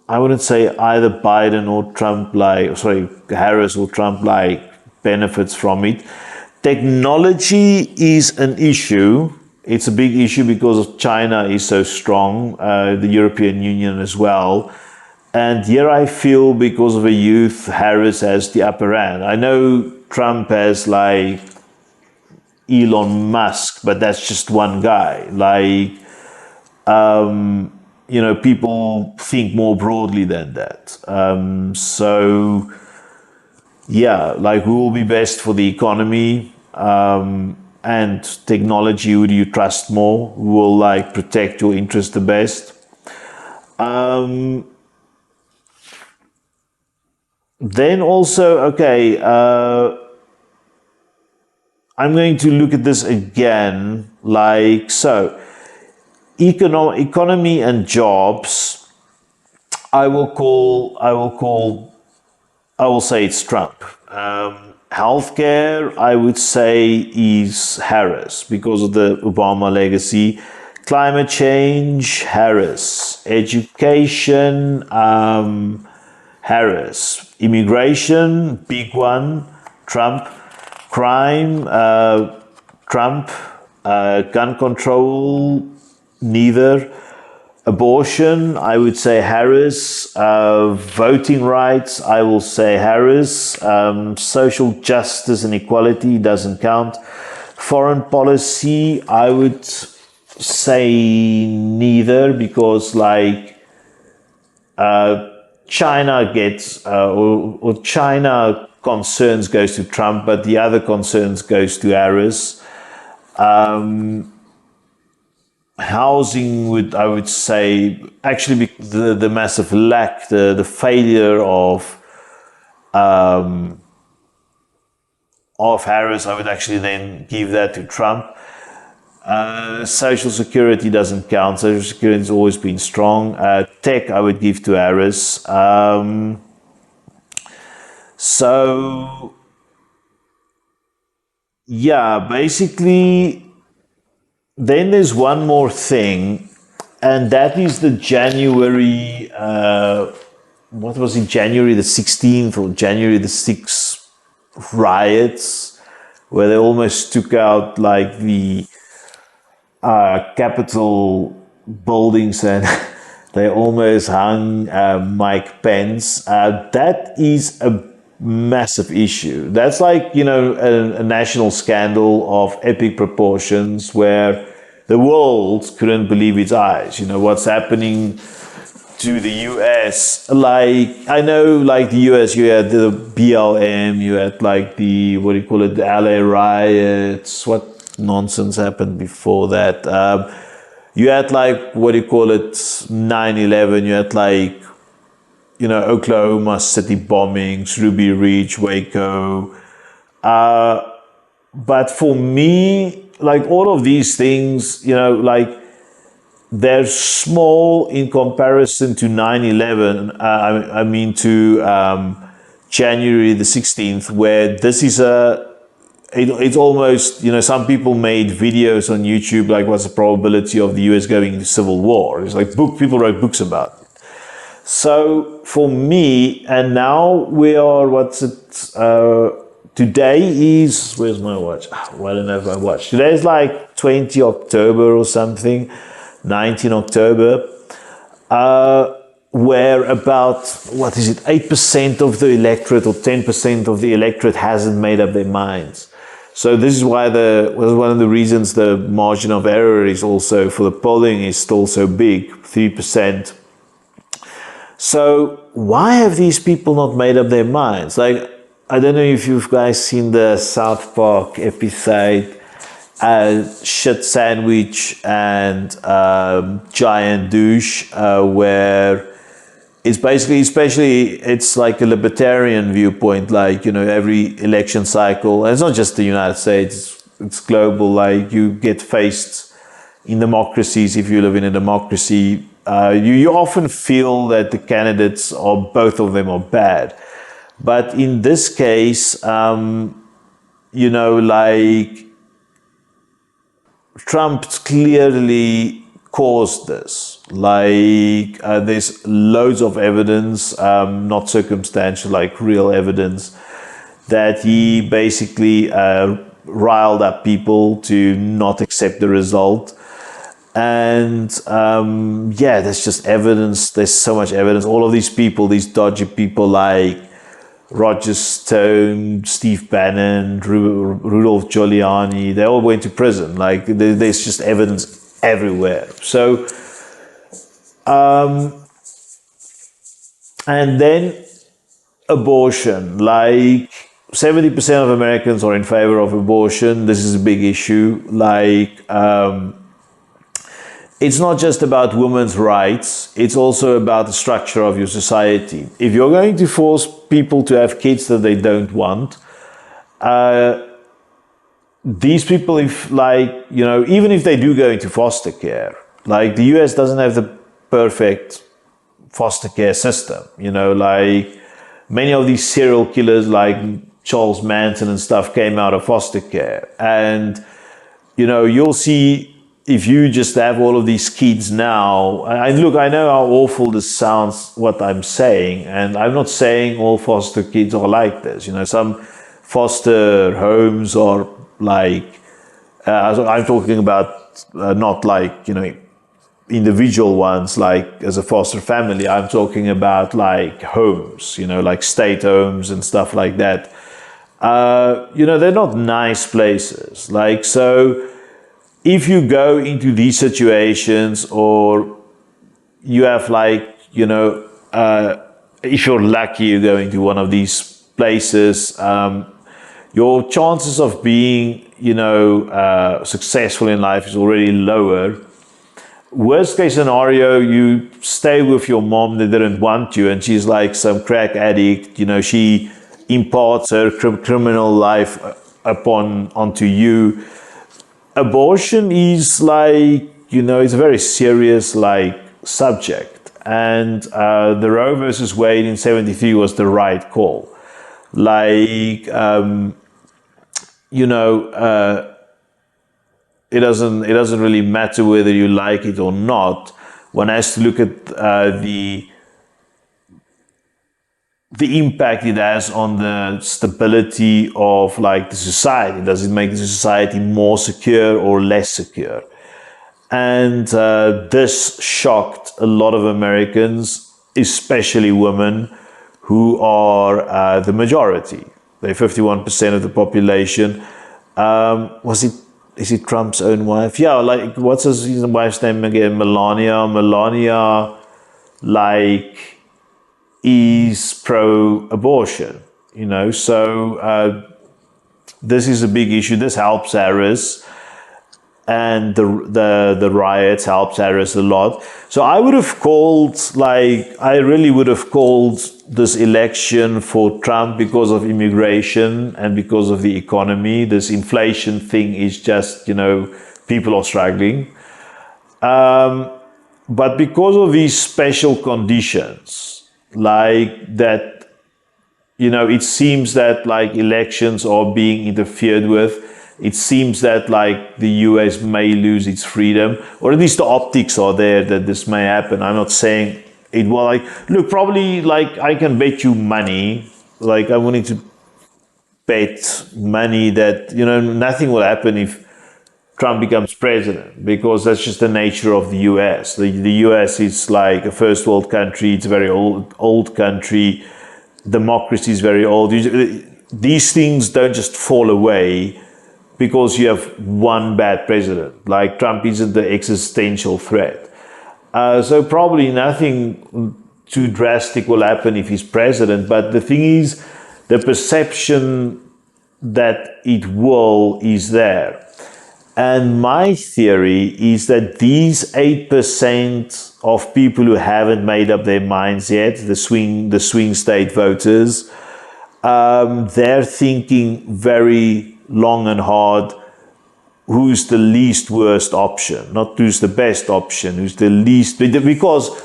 I wouldn't say either Biden or Trump Harris or Trump benefits from it. Technology is an issue. It's a big issue because China is so strong, the European Union as well. And here I feel because of a youth, Harris has the upper hand. I know Trump has like Elon Musk, but that's just one guy. People think more broadly than that. So, yeah, like who will be best for the economy and technology? Who do you trust more? Who will like protect your interest the best? Then also, okay, I'm going to look at this again. Economy and jobs. I will say it's Trump. Healthcare, I would say, is Harris because of the Obama legacy. Climate change, Harris. Education, Harris. Immigration, big one, Trump. Crime, Trump. Gun control, neither. Abortion, I would say Harris. Voting rights, I will say Harris. Social justice and equality doesn't count. Foreign policy, I would say neither because China gets or China concerns goes to Trump, but the other concerns goes to Harris. Housing I would say actually the massive lack, the failure of Harris, I would actually then give that to Trump. Social security doesn't count. Social security has always been strong. Tech, I would give to Harris. So, yeah, basically, then there's one more thing, and that is the January, what was it, January the 16th or January the 6th riots, where they almost took out the Capitol buildings and they almost hung Mike Pence. That is a massive issue. That's a national scandal of epic proportions where the world couldn't believe its eyes. What's happening to the US. I know the US, you had the BLM, you had the LA riots. What nonsense happened before that? You had 9/11, you had Oklahoma City bombings, Ruby Ridge, Waco. But for me, all of these things, they're small in comparison to 9/11. I mean to January the 16th, where this is it's almost, some people made videos on YouTube, what's the probability of the US going into civil war? It's people wrote books about it. So for me, and now we are, today is, where's my watch? Well, I don't have my watch. Today is 20 October or something, 19 October. where about, what is it, 8% of the electorate or 10% of the electorate hasn't made up their minds. So this is why one of the reasons the margin of error is also for the polling is still so big, 3%. So why have these people not made up their minds? Like, I don't know if you guys seen the South Park episode, Shit Sandwich and Giant Douche, where it's basically, especially, it's like a libertarian viewpoint, like, you know, every election cycle, and it's not just the United States, it's global, like you get faced in democracies, if you live in a democracy, you often feel that the candidates, or both of them, are bad. But in this case, you know, like, Trump clearly caused this. Like, there's loads of evidence, not circumstantial, like real evidence, that he basically riled up people to not accept the result. And yeah, there's just evidence. There's so much evidence. All of these people, these dodgy people like Roger Stone, Steve Bannon, Rudolph Giuliani, they all went to prison. Like, there's just evidence everywhere. So, and then abortion. Like, 70% of Americans are in favor of abortion. This is a big issue. Like, it's not just about women's rights, it's also about the structure of your society. If you're going to force people to have kids that they don't want, these people, if, like, you know, even if they do go into foster care, like, the US doesn't have the perfect foster care system, you know, like, many of these serial killers like Charles Manson and stuff came out of foster care. And, you know, you'll see, if you just have all of these kids now, and look, I know how awful this sounds, what I'm saying, and I'm not saying all foster kids are like this. You know, some foster homes are like, I'm talking about not like, you know, individual ones, like as a foster family. I'm talking about like homes, you know, like state homes and stuff like that. You know, they're not nice places. Like, so if you go into these situations, or you have, like, you know, if you're lucky, you go into one of these places, your chances of being, you know, successful in life is already lower. Worst case scenario, you stay with your mom that didn't want you, and she's like some crack addict, you know, she imparts her criminal life onto you. Abortion is like, you know, it's a very serious, like, subject. And the Roe versus Wade in 73 was the right call. Like, you know, it doesn't really matter whether you like it or not. One has to look at the impact it has on the stability of, like, the society. Does it make the society more secure or less secure? And this shocked a lot of Americans, especially women, who are the majority. They're 51% of the population. Is it Trump's own wife? Yeah, like, what's his wife's name again? Melania. Melania, like, is pro-abortion, you know. So this is a big issue. This helps Harris, and the riots helps Harris a lot. So I would have called, like, I really would have called this election for Trump because of immigration and because of the economy. This inflation thing is just, you know, people are struggling. But because of these special conditions, like that, you know, it seems that, like, elections are being interfered with. It seems that, like, the US may lose its freedom, or at least the optics are there that this may happen. I'm not saying it will. Like, look, probably, like, I can bet you money, like, I'm willing to bet money that, you know, nothing will happen if Trump becomes president, because that's just the nature of the US. The US is like a first world country. It's a very old country. Democracy is very old. These things don't just fall away because you have one bad president. Like, Trump isn't the existential threat. So probably nothing too drastic will happen if he's president. But the thing is, the perception that it will is there. And my theory is that these 8% of people who haven't made up their minds yet, the swing state voters, they're thinking very long and hard, who's the least worst option, not who's the best option, who's the least, because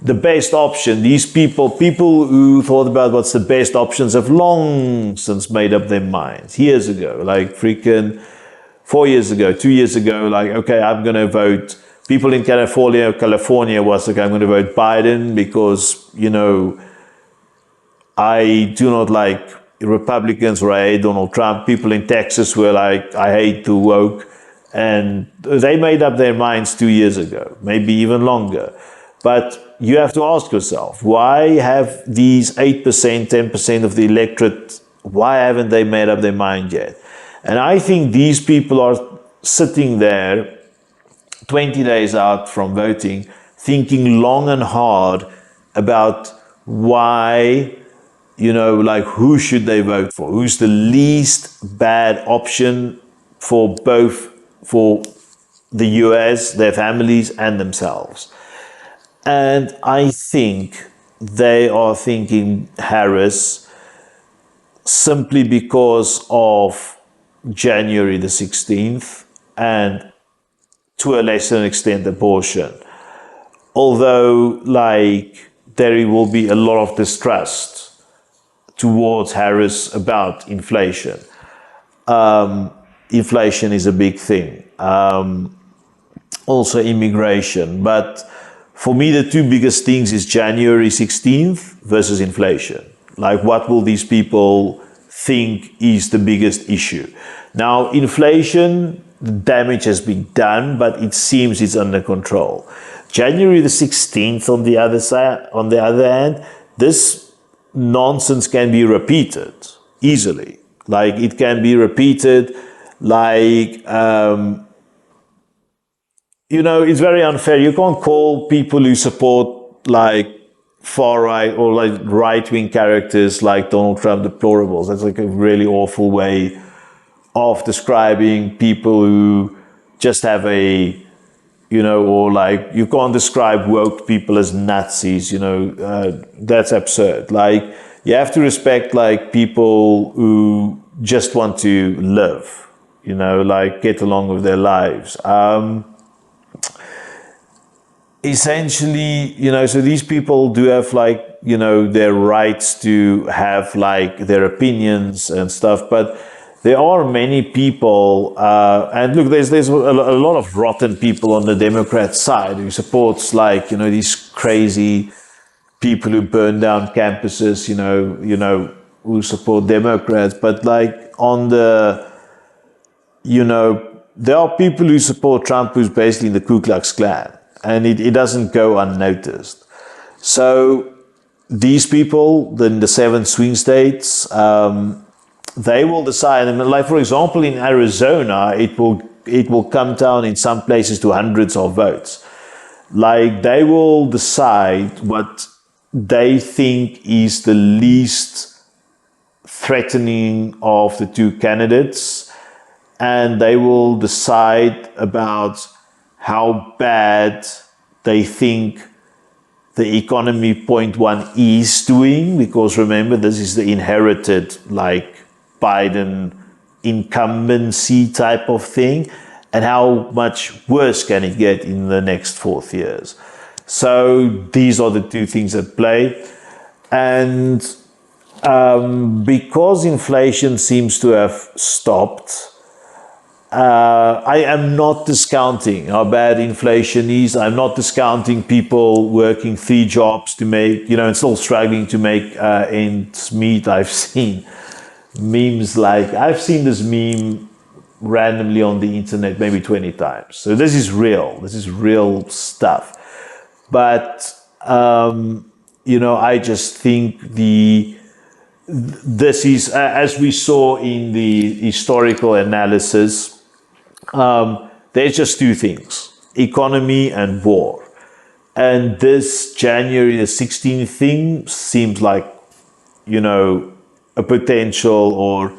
the best option, these people who thought about what's the best options have long since made up their minds, years ago, like freaking 4 years ago, 2 years ago, like, okay, I'm going to vote. People in California was like, I'm going to vote Biden because, you know, I do not like Republicans, or I hate Donald Trump. People in Texas were like, I hate the woke. And they made up their minds 2 years ago, maybe even longer. But you have to ask yourself, why have these 8%, 10% of the electorate, why haven't they made up their mind yet? And I think these people are sitting there 20 days out from voting, thinking long and hard about why, you know, like, who should they vote for? Who's the least bad option for the US, their families, and themselves? And I think they are thinking Harris simply because of January the 16th, and to a lesser extent abortion. Although, like, there will be a lot of distrust towards Harris about inflation. Inflation is a big thing. Also immigration. But for me, the two biggest things is January 16th versus inflation. Like, what will these people think is the biggest issue? Now, inflation, the damage has been done, but it seems it's under control. January the 16th, on the other hand, this nonsense can be repeated easily. Like, it can be repeated, like, you know, it's very unfair. You can't call people who support, like, far-right or like right-wing characters like Donald Trump deplorables. That's like a really awful way of describing people who just have a, you know, or like, you can't describe woke people as Nazis, you know, that's absurd. Like, you have to respect, like, people who just want to live, you know, like, get along with their lives. Essentially, you know, so these people do have, like, you know, their rights to have, like, their opinions and stuff, but there are many people, and look, there's a lot of rotten people on the Democrat side who supports, like, you know, these crazy people who burn down campuses, you know, who support Democrats, but like, on the, you know, there are people who support Trump who's basically in the Ku Klux Klan. And it doesn't go unnoticed. So these people, in the 7 swing states, they will decide. And like, for example, in Arizona, it will come down in some places to hundreds of votes. Like, they will decide what they think is the least threatening of the two candidates, and they will decide about how bad they think the economy 0.1 is doing, because remember, this is the inherited, like, Biden incumbency type of thing, and how much worse can it get in the next 4 years. So these are the two things at play. And because inflation seems to have stopped, I am not discounting how bad inflation is. I'm not discounting people working 3 jobs to make, you know, and still struggling to make ends meet. I've seen memes like, I've seen this meme randomly on the internet maybe 20 times. So this is real. This is real stuff. But, you know, I just think this is, as we saw in the historical analysis, there's just two things, economy and war. And this January the 16th thing seems like, you know, a potential or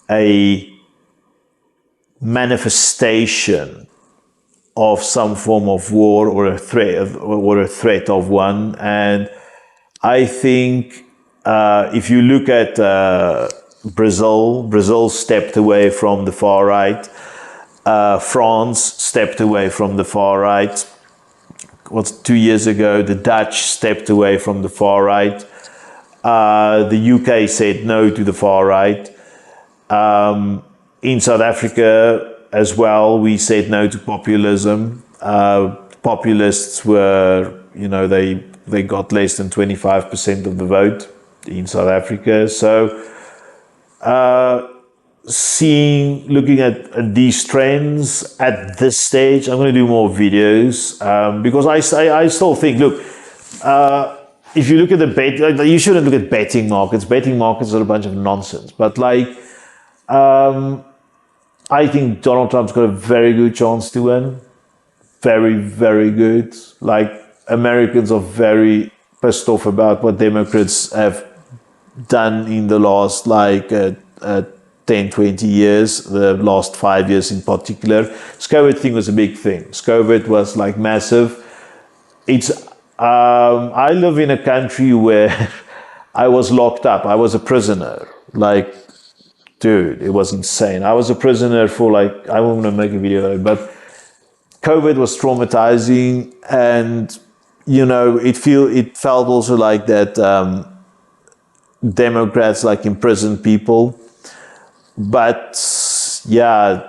a manifestation of some form of war or a threat of one. And I think if you look at Brazil stepped away from the far right. France stepped away from the far right. 2 years ago, the Dutch stepped away from the far right. The UK said no to the far right. In South Africa as well, we said no to populism. Populists were, you know, they got less than 25% of the vote in South Africa. So, looking at these trends at this stage, I'm going to do more videos because I still think, look, if you look at the you shouldn't look at betting markets. Betting markets are a bunch of nonsense. But like, I think Donald Trump's got a very good chance to win. Very, very good. Like, Americans are very pissed off about what Democrats have done in the last 10, 20 years, the last 5 years in particular. This COVID thing was a big thing. COVID was like massive. I live in a country where I was locked up. I was a prisoner. Like, dude, it was insane. I was a prisoner for like, I won't want to make a video, but COVID was traumatizing, and you know, it felt also like that Democrats like imprison people. But yeah,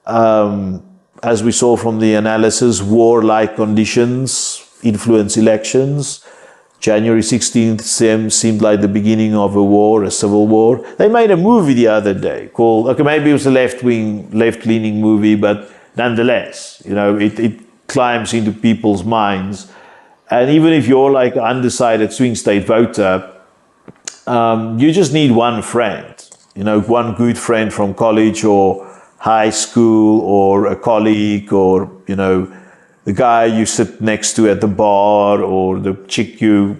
as we saw from the analysis, war-like conditions influence elections. January 16th seemed like the beginning of a war, a civil war. They made a movie the other day called, okay, maybe it was a left-leaning movie, but nonetheless, you know, it climbs into people's minds. And even if you're like an undecided swing state voter, you just need one friend, you know, one good friend from college or high school, or a colleague, or, you know, the guy you sit next to at the bar, or the chick you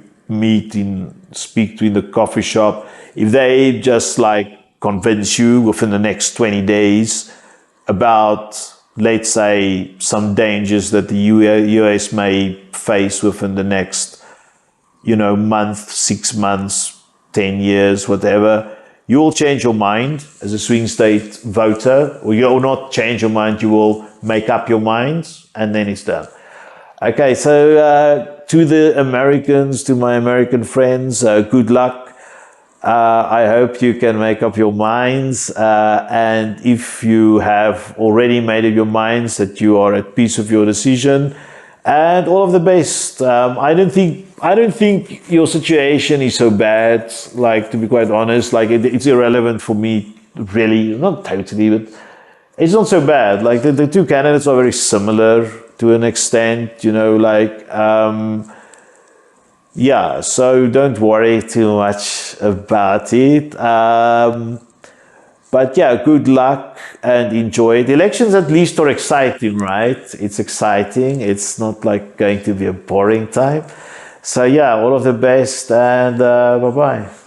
speak to in the coffee shop. If they just like convince you within the next 20 days about, let's say, some dangers that the US may face within the next, you know, month, 6 months, 10 years, whatever, you will change your mind as a swing state voter, or you will not change your mind, you will make up your mind, and then it's done. Okay, so to the Americans, to my American friends, good luck. I hope you can make up your minds, and if you have already made up your minds, that you are at peace with your decision, and all of the best. I don't think your situation is so bad. Like, to be quite honest, like it's irrelevant for me, really, not totally, but it's not so bad. Like the two candidates are very similar to an extent, you know, like, yeah, so don't worry too much about it. But yeah, good luck and enjoy it. Elections at least are exciting, right? It's exciting. It's not like going to be a boring time. So yeah, all of the best, and bye-bye.